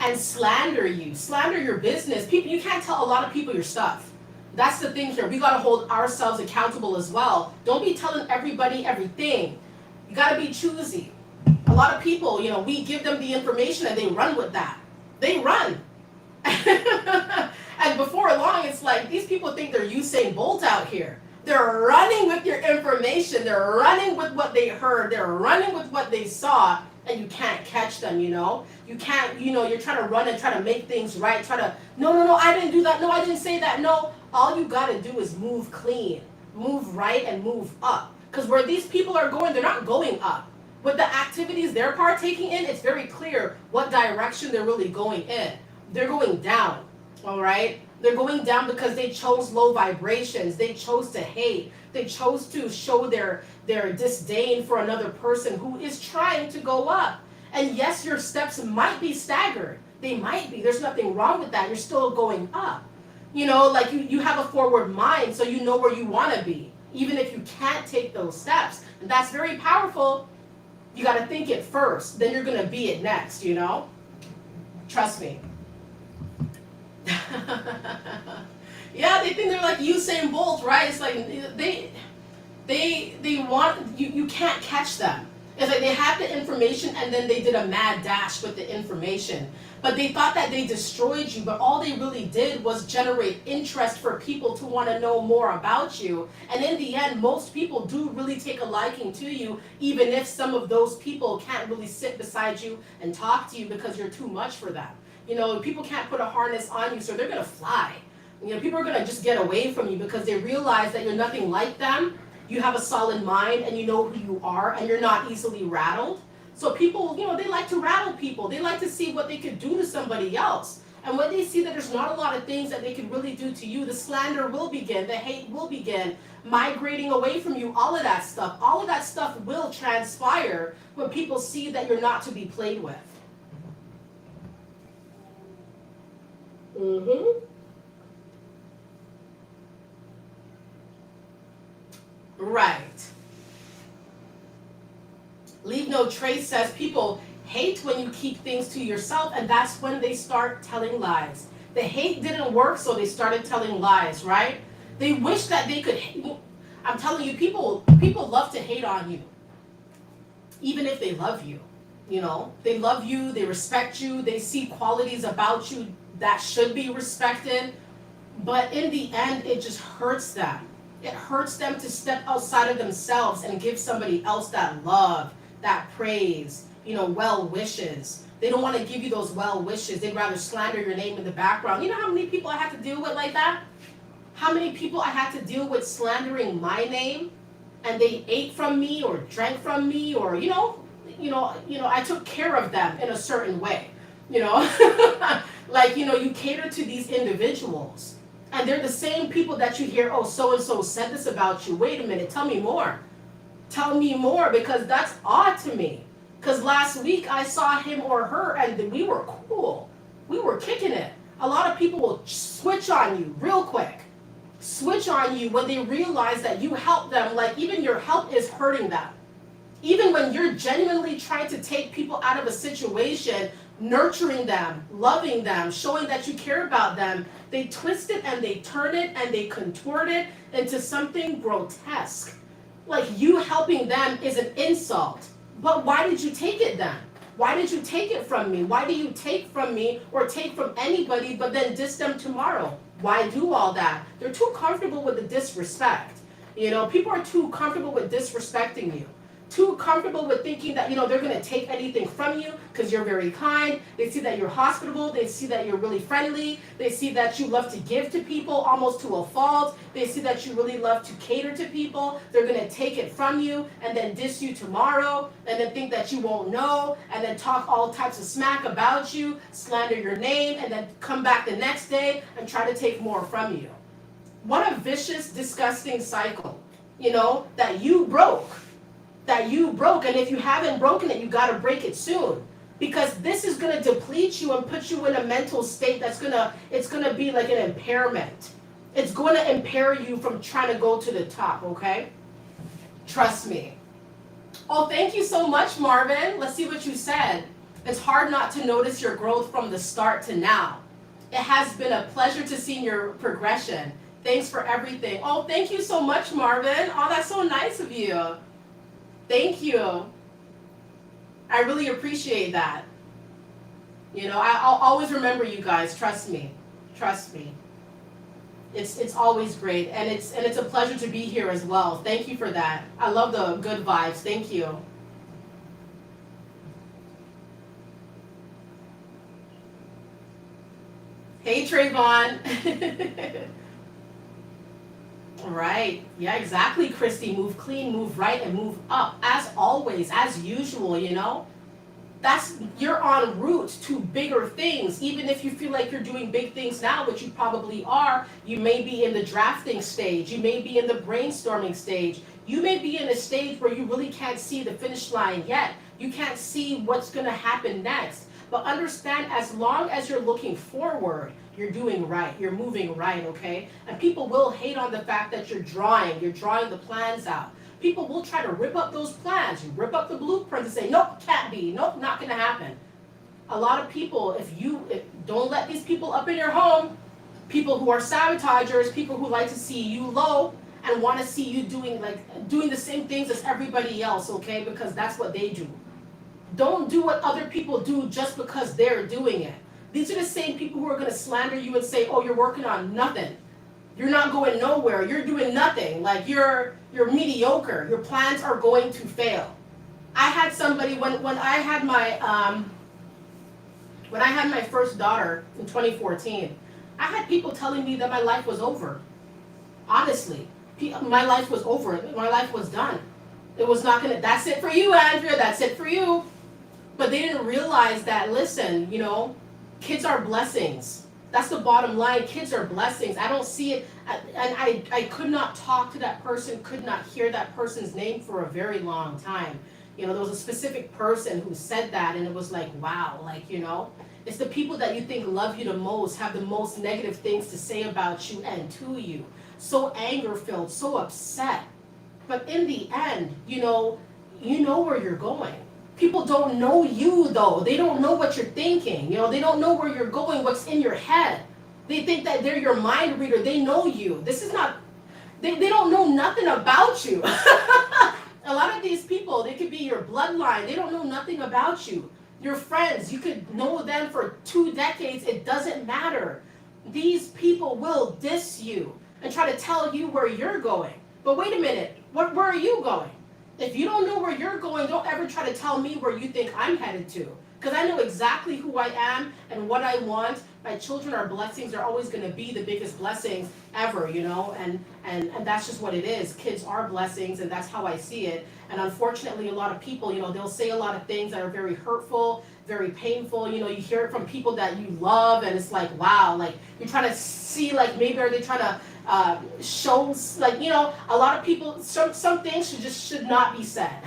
and slander you, slander your business. People, you can't tell a lot of people your stuff. That's the thing here. We got to hold ourselves accountable as well. Don't be telling everybody everything. You got to be choosy. A lot of people, you know, we give them the information and they run with that. They run. And before long, it's like these people think they're Usain Bolt out here. They're running with your information. They're running with what they heard. They're running with what they saw. And you can't catch them, you know? You can't, you know, you're trying to run and try to make things right. Try to, no, I didn't do that. No, I didn't say that. No, all you got to do is move clean. Move right and move up. Because where these people are going, they're not going up. With the activities they're partaking in, it's very clear what direction they're really going in. They're going down, all right? They're going down because they chose low vibrations. They chose to hate. They chose to show their disdain for another person who is trying to go up. And yes, your steps might be staggered. They might be. There's nothing wrong with that. You're still going up. You know, like you have a forward mind, so you know where you want to be, even if you can't take those steps. And that's very powerful. You got to think it first. Then you're going to be it next, you know? Trust me. Yeah, they think they're like Usain Bolt, right? It's like they want you can't catch them. It's like they have the information and then they did a mad dash with the information. But they thought that they destroyed you, but all they really did was generate interest for people to want to know more about you. And in the end, most people do really take a liking to you, even if some of those people can't really sit beside you and talk to you because you're too much for them. You know, people can't put a harness on you, so they're going to fly. You know, people are going to just get away from you because they realize that you're nothing like them. You have a solid mind and you know who you are and you're not easily rattled. So people, you know, they like to rattle people. They like to see what they could do to somebody else. And when they see that there's not a lot of things that they could really do to you, the slander will begin, the hate will begin, migrating away from you, all of that stuff will transpire when people see that you're not to be played with. Right. Leave no trace says people hate when you keep things to yourself, and that's when they start telling lies. The hate didn't work, so they started telling lies, right? They wish that they could. I'm telling you, people love to hate on you, even if they love you. You know, they love you, they respect you, they see qualities about you that should be respected, but in the end, it just hurts them. It hurts them to step outside of themselves and give somebody else that love, that praise, you know, well wishes. They don't want to give you those well wishes. They'd rather slander your name in the background. You know how many people I had to deal with like that? How many people I had to deal with slandering my name, and they ate from me or drank from me, or you know, I took care of them in a certain way. You know, like, you know, you cater to these individuals. And they're the same people that you hear, oh, so-and-so said this about you. Wait a minute, tell me more. Tell me more, because that's odd to me. Because last week I saw him or her and we were cool. We were kicking it. A lot of people will switch on you real quick. Switch on you when they realize that you help them, like even your help is hurting them. Even when you're genuinely trying to take people out of a situation, nurturing them, loving them, showing that you care about them, they twist it and they turn it and they contort it into something grotesque. Like you helping them is an insult. But why did you take it then? Why did you take it from me? Why do you take from me or take from anybody but then diss them tomorrow? Why do all that? They're too comfortable with the disrespect. You know, people are too comfortable with disrespecting you. Too comfortable with thinking that, you know, they're going to take anything from you because you're very kind. They see that you're hospitable. They see that you're really friendly. They see that you love to give to people almost to a fault. They see that you really love to cater to people. They're going to take it from you and then diss you tomorrow and then think that you won't know and then talk all types of smack about you, slander your name, and then come back the next day and try to take more from you. What a vicious, disgusting cycle, you know, that you broke. And if you haven't broken it, you got to break it soon, because this is going to deplete you and put you in a mental state it's going to be like an impairment. It's going to impair you from trying to go to the top, okay? Trust me. Oh, thank you so much, Marvin. Let's see what you said. It's hard not to notice your growth from the start to now. It has been a pleasure to see your progression. Thanks for everything. Oh, thank you so much, Marvin. Oh, that's so nice of you. Thank you. I really appreciate that. You know, I'll always remember you guys. Trust me. Trust me. It's always great, and it's a pleasure to be here as well. Thank you for that. I love the good vibes. Thank you. Hey, Trayvon. Right. Yeah, exactly, Christy. Move clean, move right, and move up. As always, as usual, you know? You're en route to bigger things. Even if you feel like you're doing big things now, which you probably are, you may be in the drafting stage. You may be in the brainstorming stage. You may be in a stage where you really can't see the finish line yet. You can't see what's going to happen next. But understand, as long as you're looking forward, you're doing right. You're moving right, okay? And people will hate on the fact that you're drawing the plans out. People will try to rip up those plans. You rip up the blueprint and say, nope, can't be. Nope, not going to happen. A lot of people, if don't let these people up in your home, people who are sabotagers, people who like to see you low and want to see you doing the same things as everybody else, okay? Because that's what they do. Don't do what other people do just because they're doing it. These are the same people who are going to slander you and say, oh, you're working on nothing. You're not going nowhere. You're doing nothing. Like you're mediocre. Your plans are going to fail. I had somebody when I had my first daughter in 2014. I had people telling me that my life was over. Honestly, my life was over. My life was done. It was not gonna. That's it for you, Andrea. That's it for you. But they didn't realize that. Listen, you know, kids are blessings. That's the bottom line. Kids are blessings. I don't see it, and I could not talk to that person, could not hear that person's name for a very long time. You know, there was a specific person who said that, and it was like, wow, like, you know, it's the people that you think love you the most, have the most negative things to say about you and to you. So anger-filled, so upset. But in the end, you know where you're going. People don't know you, though. They don't know what you're thinking. You know, they don't know where you're going, what's in your head. They think that they're your mind reader. They know you. This is not, they don't know nothing about you. A lot of these people, they could be your bloodline. They don't know nothing about you. Your friends, you could know them for 2 decades. It doesn't matter. These people will diss you and try to tell you where you're going. But wait a minute, where are you going? If you don't know where you're going, don't ever try to tell me where you think I'm headed to. Because I know exactly who I am and what I want. My children are blessings. They're always going to be the biggest blessings ever, you know. And that's just what it is. Kids are blessings, and that's how I see it. And unfortunately, a lot of people, you know, they'll say a lot of things that are very hurtful, very painful. You know, you hear it from people that you love, and it's like, wow, like you're trying to see, like maybe are they trying to shows, like, you know, a lot of people, some things should not be said.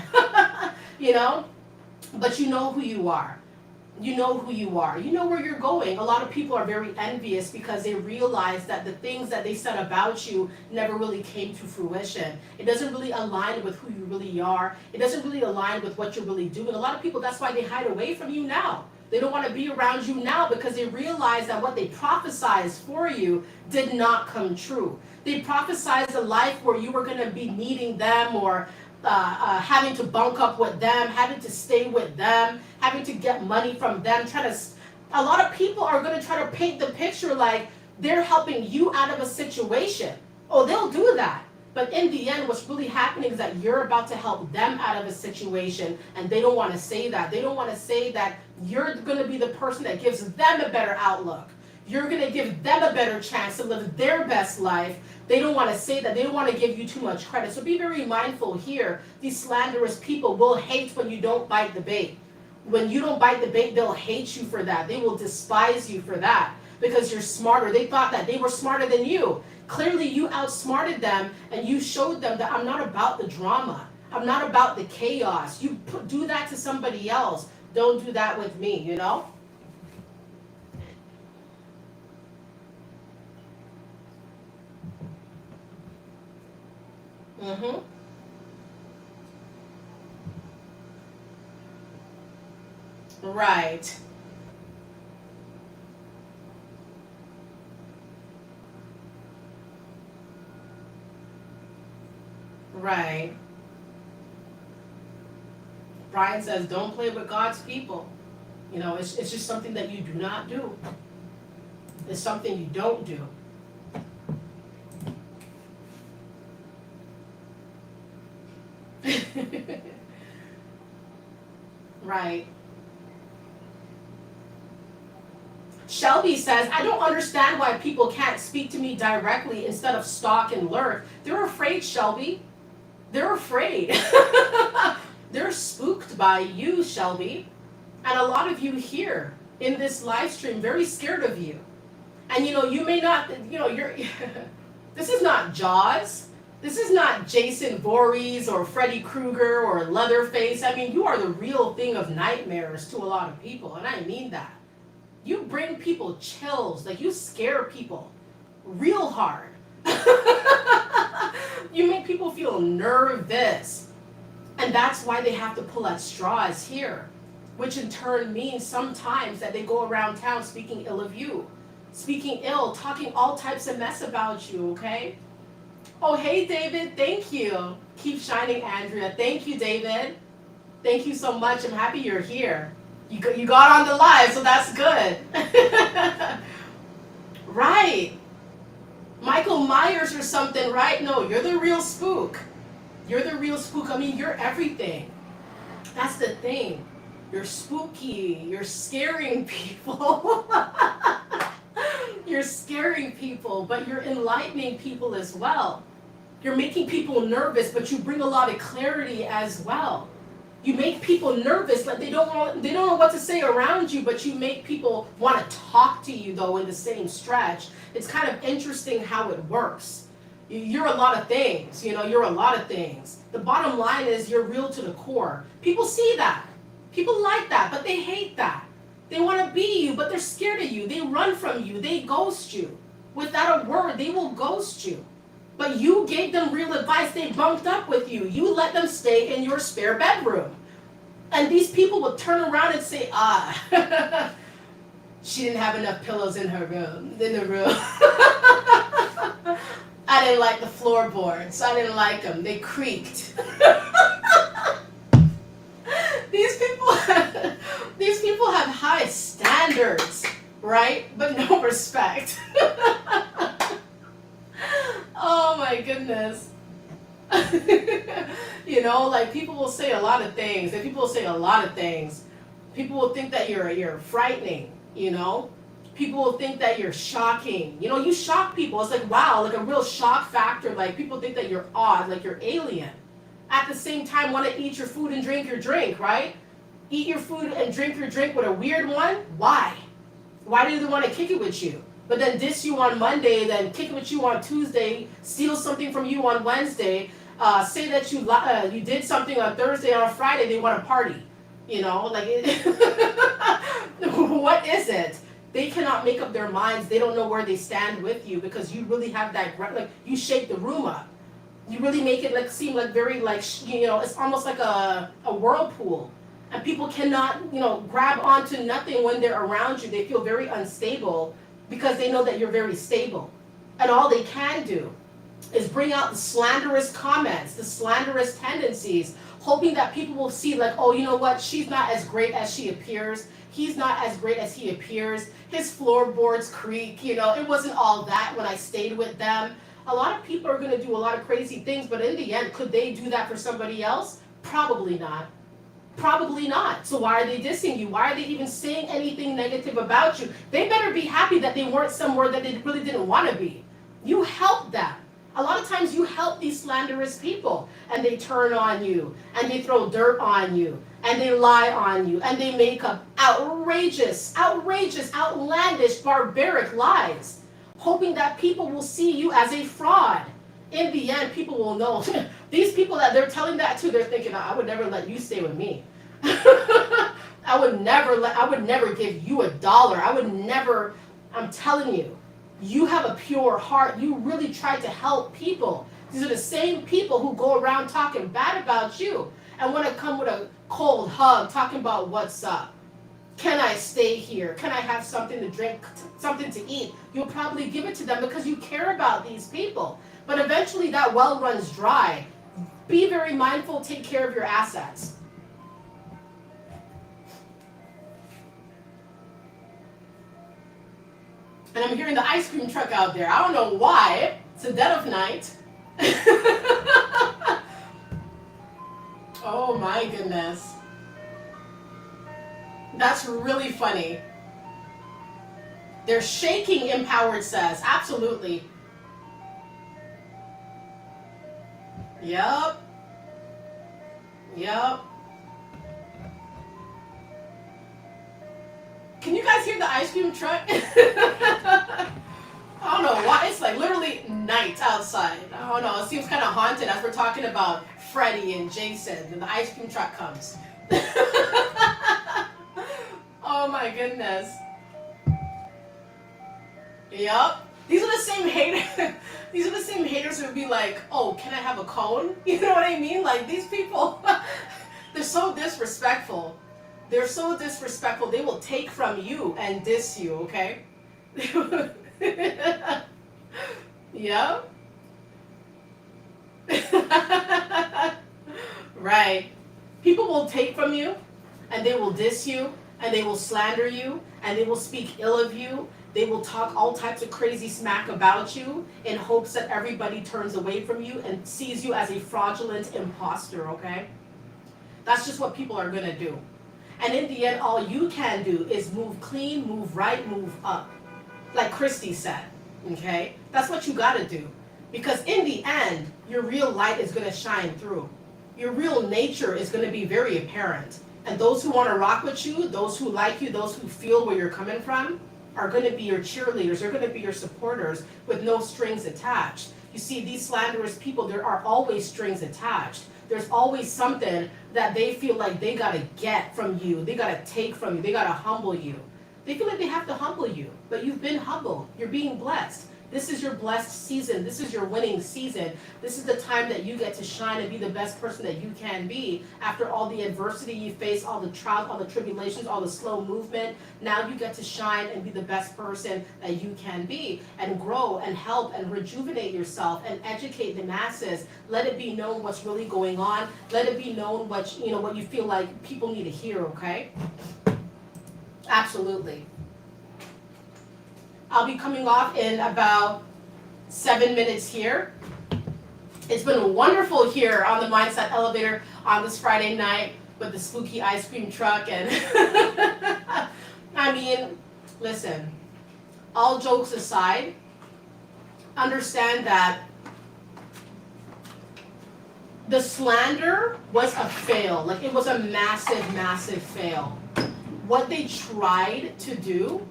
You know, but you know who you are. You know who you are. You know where you're going. A lot of people are very envious because they realize that the things that they said about you never really came to fruition. It doesn't really align with who you really are. It doesn't really align with what you're really doing. A lot of people, that's why they hide away from you now. They don't want to be around you now because they realize that what they prophesized for you did not come true. They prophesized a life where you were going to be needing them, or having to bunk up with them, having to stay with them, having to get money from them. A lot of people are going to try to paint the picture like they're helping you out of a situation. Oh, they'll do that. But in the end, what's really happening is that you're about to help them out of a situation, and they don't want to say that. They don't want to say that you're going to be the person that gives them a better outlook. You're going to give them a better chance to live their best life. They don't want to say that. They don't want to give you too much credit. So be very mindful here. These slanderous people will hate when you don't bite the bait. When you don't bite the bait, they'll hate you for that. They will despise you for that because you're smarter. They thought that they were smarter than you. Clearly, you outsmarted them, and you showed them that I'm not about the drama. I'm not about the chaos. You do that to somebody else. Don't do that with me, you know? Mm-hmm. Right. Right. Brian says, don't play with God's people. You know, it's just something that you do not do. It's something you don't do. Right. Shelby says, I don't understand why people can't speak to me directly instead of stalk and lurk. They're afraid, Shelby. They're afraid. They're spooked by you, Shelby. And a lot of you here in this live stream very scared of you. And you know, you may not, you know, you're this is not Jaws. This is not Jason Voorhees or Freddy Krueger or Leatherface. I mean, you are the real thing of nightmares to a lot of people, and I mean that. You bring people chills, like you scare people real hard. You make people feel nervous. And that's why they have to pull at straws here, which in turn means sometimes that they go around town speaking ill of you, speaking ill, talking all types of mess about you, okay? Oh, hey, David, thank you. Keep shining, Andrea. Thank you, David. Thank you so much. I'm happy you're here. You got on the live, so that's good. Right. Michael Myers or something, right? No, you're the real spook. You're the real spook. I mean, you're everything. That's the thing. You're spooky. You're scaring people. You're scaring people, but you're enlightening people as well. You're making people nervous, but you bring a lot of clarity as well. You make people nervous, like they don't know what to say around you, but you make people want to talk to you though in the same stretch. It's kind of interesting how it works. You're a lot of things, you know, you're a lot of things. The bottom line is you're real to the core. People see that. People like that, but they hate that. They want to be you, but they're scared of you. They run from you. They ghost you. Without a word, they will ghost you. But you gave them real advice. They bunked up with you. You let them stay in your spare bedroom. And these people will turn around and say, she didn't have enough pillows in the room. I didn't like the floorboards. I didn't like them. They creaked. These people have high standards, right? But no respect. Oh my goodness. You know, like people will say a lot of things. And people will say a lot of things. People will think that you're frightening, you know? People will think that you're shocking. You know, you shock people. It's like, wow, like a real shock factor. Like people think that you're odd, like you're alien. At the same time, want to eat your food and drink your drink, right? Eat your food and drink your drink with a weird one? Why? Why do they want to kick it with you? But then diss you on Monday, then kick it with you on Tuesday, steal something from you on Wednesday, say that you did something on Thursday, on Friday, they want to party. You know, like, what is it? They cannot make up their minds. They don't know where they stand with you because you really have that, like, you shake the room up. You really make it like seem like very like, you know, it's almost like a whirlpool. And people cannot, you know, grab onto nothing when they're around you. They feel very unstable because they know that you're very stable. And all they can do is bring out the slanderous comments, the slanderous tendencies, hoping that people will see like, oh, you know what, she's not as great as she appears. He's not as great as he appears. His floorboards creak, you know, it wasn't all that when I stayed with them. A lot of people are going to do a lot of crazy things, but in the end, could they do that for somebody else? Probably not. Probably not. So why are they dissing you? Why are they even saying anything negative about you? They better be happy that they weren't somewhere that they really didn't want to be. You helped them. A lot of times you help these slanderous people, and they turn on you, and they throw dirt on you, and they lie on you, and they make up outrageous, outlandish, barbaric lies, hoping that people will see you as a fraud. In the end, people will know. These people that they're telling that to, they're thinking, I would never let you stay with me. I would never give you $1. I would never, I'm telling you, you have a pure heart. You really try to help people. These are the same people who go around talking bad about you and want to come with a cold hug, talking about what's up. Can I stay here? Can I have something to drink, something to eat? You'll probably give it to them because you care about these people. But eventually that well runs dry. Be very mindful, take care of your assets. And I'm hearing the ice cream truck out there. I don't know why. It's the dead of night. Oh my goodness. That's really funny. They're shaking, Empowered says. Absolutely. Yup. Yup. Can you guys hear the ice cream truck? I don't know why. It's like literally night outside. I don't know. It seems kind of haunted as we're talking about Freddy and Jason and the ice cream truck comes. Oh my goodness. Yup. These are the same haters. These are the same haters who would be like, oh, can I have a cone? You know what I mean? Like, these people, they're so disrespectful. They're so disrespectful. They will take from you and diss you, okay? Yeah. Right. People will take from you and they will diss you and they will slander you and they will speak ill of you. They will talk all types of crazy smack about you in hopes that everybody turns away from you and sees you as a fraudulent imposter, okay? That's just what people are gonna do. And in the end, all you can do is move clean, move right, move up. Like Christy said, okay? That's what you gotta do. Because in the end, your real light is gonna shine through. Your real nature is gonna be very apparent. And those who wanna rock with you, those who like you, those who feel where you're coming from, are gonna be your cheerleaders, they're gonna be your supporters with no strings attached. You see, these slanderous people, there are always strings attached. There's always something that they feel like they gotta get from you, they gotta take from you, they gotta humble you. They feel like they have to humble you, but you've been humbled, you're being blessed. This is your blessed season, this is your winning season. This is the time that you get to shine and be the best person that you can be. After all the adversity you face, all the trials, all the tribulations, all the slow movement, now you get to shine and be the best person that you can be and grow and help and rejuvenate yourself and educate the masses. Let it be known what's really going on. Let it be known what you feel like people need to hear, okay? Absolutely. I'll be coming off in about 7 minutes here. It's been wonderful here on the Mindset Elevator on this Friday night with the spooky ice cream truck. And I mean, listen, all jokes aside, understand that the slander was a fail. Like, it was a massive, massive fail. What they tried to do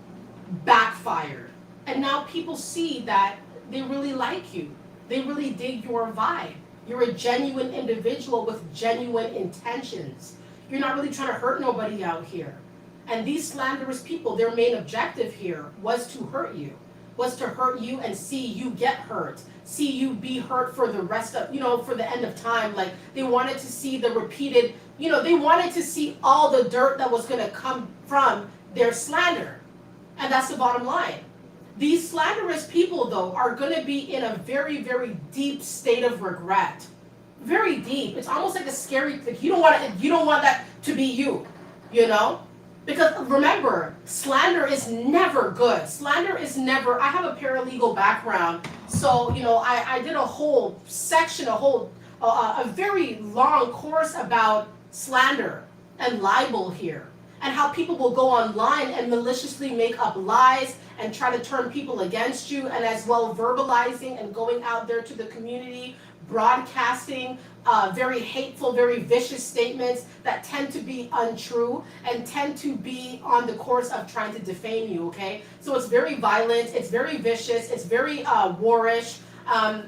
backfired. And now people see that they really like you. They really dig your vibe. You're a genuine individual with genuine intentions. You're not really trying to hurt nobody out here. And these slanderous people, their main objective here was to hurt you. Was to hurt you and see you get hurt. See you be hurt for the rest of, for the end of time. Like, they wanted to see the repeated, they wanted to see all the dirt that was going to come from their slander. And that's the bottom line. These slanderous people, though, are going to be in a very, very deep state of regret. Very deep. It's almost like a scary thing. You don't want that to be you, Because remember, slander is never good. Slander is never, I have a paralegal background, so, I did a whole section, a very long course about slander and libel here. And how people will go online and maliciously make up lies and try to turn people against you, and as well verbalizing and going out there to the community, broadcasting very hateful, very vicious statements that tend to be untrue and tend to be on the course of trying to defame you, okay? So it's very violent, it's very vicious, it's very warish,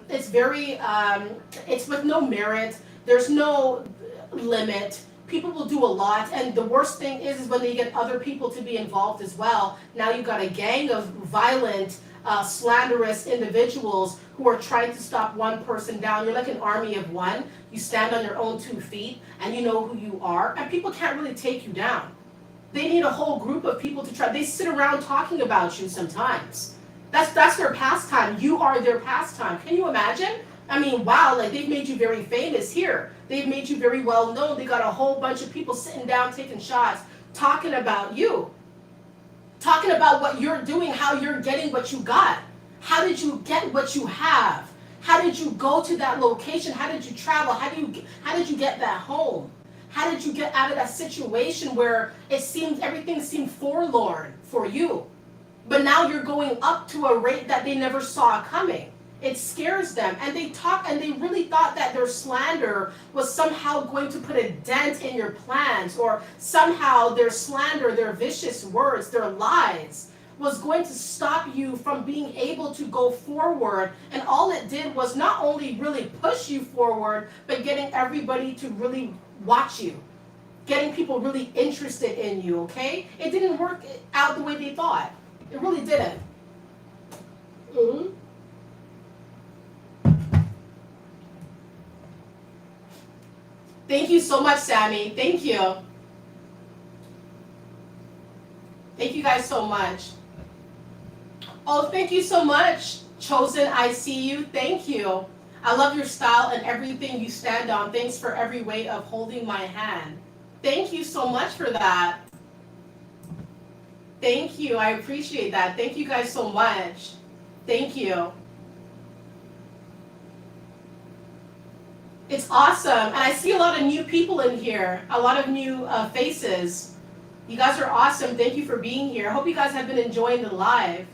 it's with no merit, there's no limit. People will do a lot, and the worst thing is when they get other people to be involved as well. Now you've got a gang of violent, slanderous individuals who are trying to stop one person down. You're like an army of one. You stand on your own 2 feet, and you know who you are, and people can't really take you down. They need a whole group of people to try. They sit around talking about you sometimes. That's their pastime. You are their pastime. Can you imagine? I mean, wow, like they've made you very famous here. They've made you very well known. They got a whole bunch of people sitting down taking shots, talking about you, talking about what you're doing, how you're getting what you got. How did you get what you have? How did you go to that location? How did you travel? How did you get that home? How did you get out of that situation where everything seemed forlorn for you? But now you're going up to a rate that they never saw coming. It scares them, and they really thought that their slander was somehow going to put a dent in your plans, or somehow their slander, their vicious words, their lies was going to stop you from being able to go forward. And all it did was not only really push you forward, but getting everybody to really watch you, getting people really interested in you, okay? It didn't work out the way they thought. It really didn't. Mm-hmm. Thank you so much, Sammy. Thank you. Thank you guys so much. Oh, thank you so much, Chosen. I see you. Thank you. I love your style and everything you stand on. Thanks for every way of holding my hand. Thank you so much for that. Thank you. I appreciate that. Thank you guys so much. Thank you. It's awesome. And I see a lot of new people in here, a lot of new faces. You guys are awesome. Thank you for being here. I hope you guys have been enjoying the live.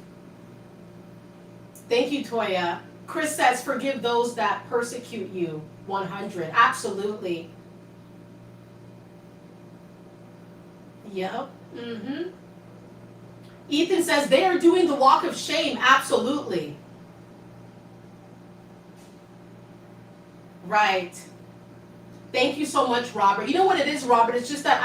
Thank you, Toya. Chris says, forgive those that persecute you. 100. Absolutely. Yep. Mm-hmm. Ethan says, they are doing the walk of shame. Absolutely. Right. Thank you so much, Robert. You know what it is, Robert? It's just that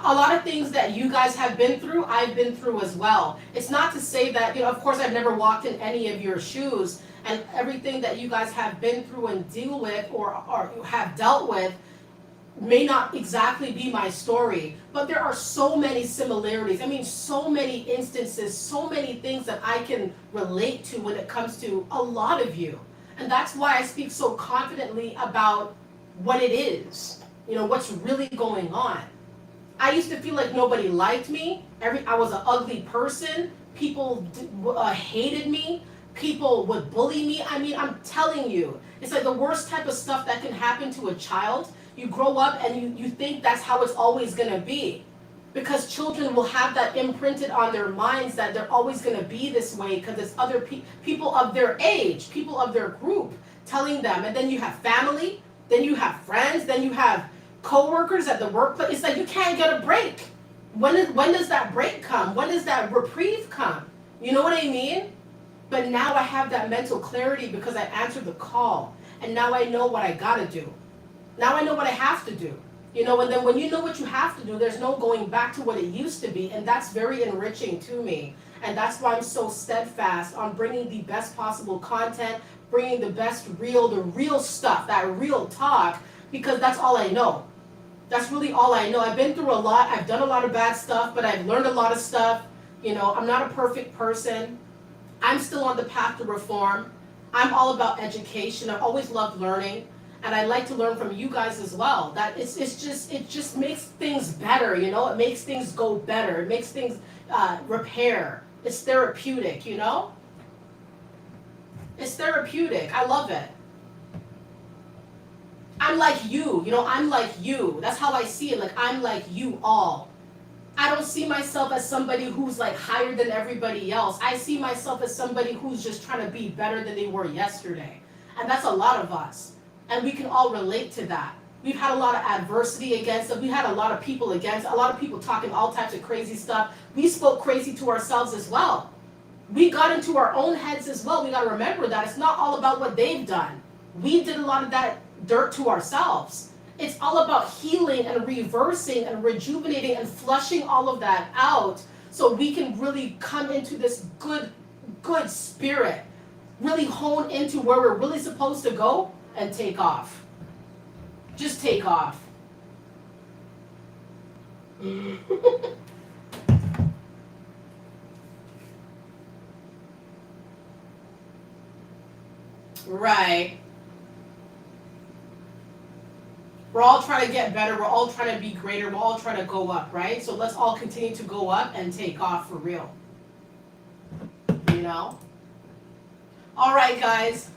a lot of things that you guys have been through, I've been through as well. It's not to say that, of course, I've never walked in any of your shoes, and everything that you guys have been through and deal with or have dealt with may not exactly be my story, but there are so many similarities. I mean, so many instances, so many things that I can relate to when it comes to a lot of you. And that's why I speak so confidently about what it is, what's really going on. I used to feel like nobody liked me. I was an ugly person. People hated me. People would bully me. I mean, I'm telling you, it's like the worst type of stuff that can happen to a child. You grow up and you think that's how it's always going to be. Because children will have that imprinted on their minds that they're always going to be this way because it's other people of their age, people of their group telling them. And then you have family, then you have friends, then you have co-workers at the workplace. It's like you can't get a break. When does that break come? When does that reprieve come? You know what I mean? But now I have that mental clarity because I answered the call. And now I know what I got to do. Now I know what I have to do. And then when you know what you have to do, there's no going back to what it used to be. And that's very enriching to me. And that's why I'm so steadfast on bringing the best possible content, bringing the real stuff, that real talk, because that's all I know. That's really all I know. I've been through a lot. I've done a lot of bad stuff, but I've learned a lot of stuff. I'm not a perfect person. I'm still on the path to reform. I'm all about education. I've always loved learning. And I like to learn from you guys as well. That it just makes things better, It makes things go better. It makes things repair. It's therapeutic, It's therapeutic. I love it. I'm like you, I'm like you. That's how I see it. Like I'm like you all. I don't see myself as somebody who's like higher than everybody else. I see myself as somebody who's just trying to be better than they were yesterday. And that's a lot of us. And we can all relate to that. We've had a lot of adversity against us. We had a lot of people against, a lot of people talking all types of crazy stuff. We spoke crazy to ourselves as well. We got into our own heads as well. We got to remember that it's not all about what they've done. We did a lot of that dirt to ourselves. It's all about healing and reversing and rejuvenating and flushing all of that out so we can really come into this good spirit, really hone into where we're really supposed to go and take off. Just take off. Right. We're all trying to get better. We're all trying to be greater. We're all trying to go up, right? So let's all continue to go up and take off for real. You know? All right, guys.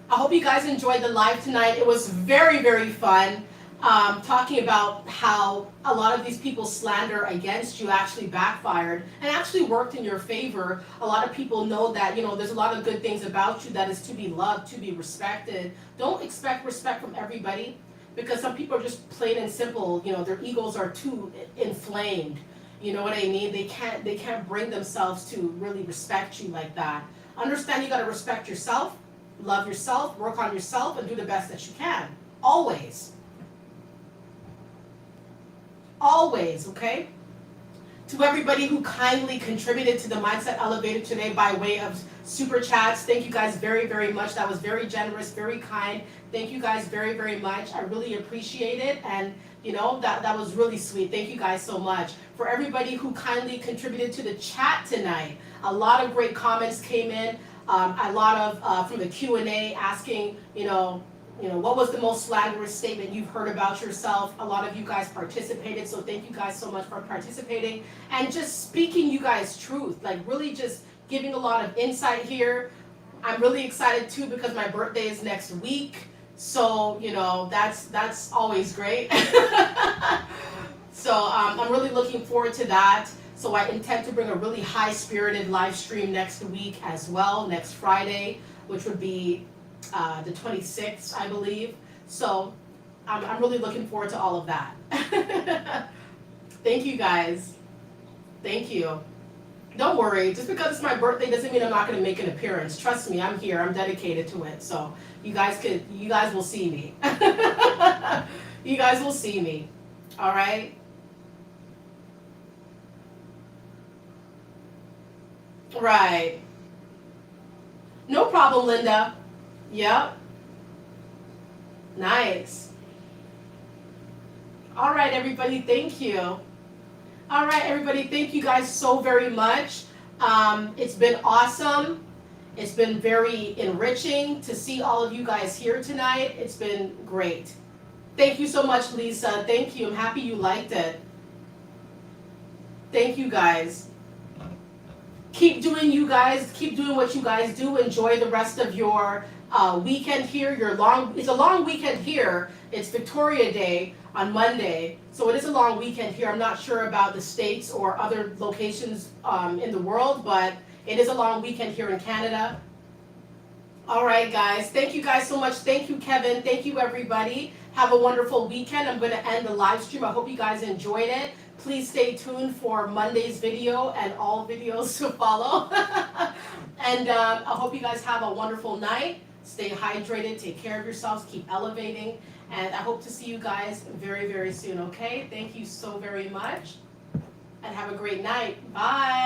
I hope you guys enjoyed the live tonight. It was very, very fun. Talking about how a lot of these people's slander against you actually backfired and actually worked in your favor. A lot of people know that, you know, there's a lot of good things about you that is to be loved, to be respected. Don't expect respect from everybody, because some people are just plain and simple, you know, their egos are too inflamed. You know what I mean? They can't bring themselves to really respect you like that. Understand you got to respect yourself, love yourself, work on yourself, and do the best that you can. Always. Always, okay? To everybody who kindly contributed to the Mindset Elevator today by way of super chats, thank you guys very, very much. That was very generous, very kind. Thank you guys very, very much. I really appreciate it. And, you know, that was really sweet. Thank you guys so much. For everybody who kindly contributed to the chat tonight, a lot of great comments came in. A lot of, from the Q&A asking, you know, what was the most slanderous statement you've heard about yourself? A lot of you guys participated, so thank you guys so much for participating and just speaking you guys' truth, like really just giving a lot of insight here. I'm really excited too because my birthday is next week, so you know that's always great. So I'm really looking forward to that. So I intend to bring a really high-spirited live stream next week as well, next Friday, which would be the 26th, I believe. So I'm really looking forward to all of that. Thank you guys. Thank you. Don't worry, just because it's my birthday doesn't mean I'm not going to make an appearance. Trust me, I'm here. I'm dedicated to it. So you guys will see me. You guys will see me. All right? Right. No problem, Linda. Yep. Nice. All right, everybody, thank you. All right, everybody, thank you guys so very much. It's been awesome. It's been very enriching to see all of you guys here tonight. It's been great. Thank you so much, Lisa. Thank you. I'm happy you liked it. Thank you, guys. Keep doing what you guys do. Enjoy the rest of your weekend here. It's a long weekend here. It's Victoria Day on Monday, so it is a long weekend here. I'm not sure about the States or other locations in the world, but it is a long weekend here in Canada. All right, guys. Thank you guys so much. Thank you, Kevin. Thank you, everybody. Have a wonderful weekend. I'm going to end the live stream. I hope you guys enjoyed it. Please stay tuned for Monday's video and all videos to follow. And I hope you guys have a wonderful night. Stay hydrated. Take care of yourselves. Keep elevating. And I hope to see you guys very, very soon, okay? Thank you so very much. And have a great night. Bye.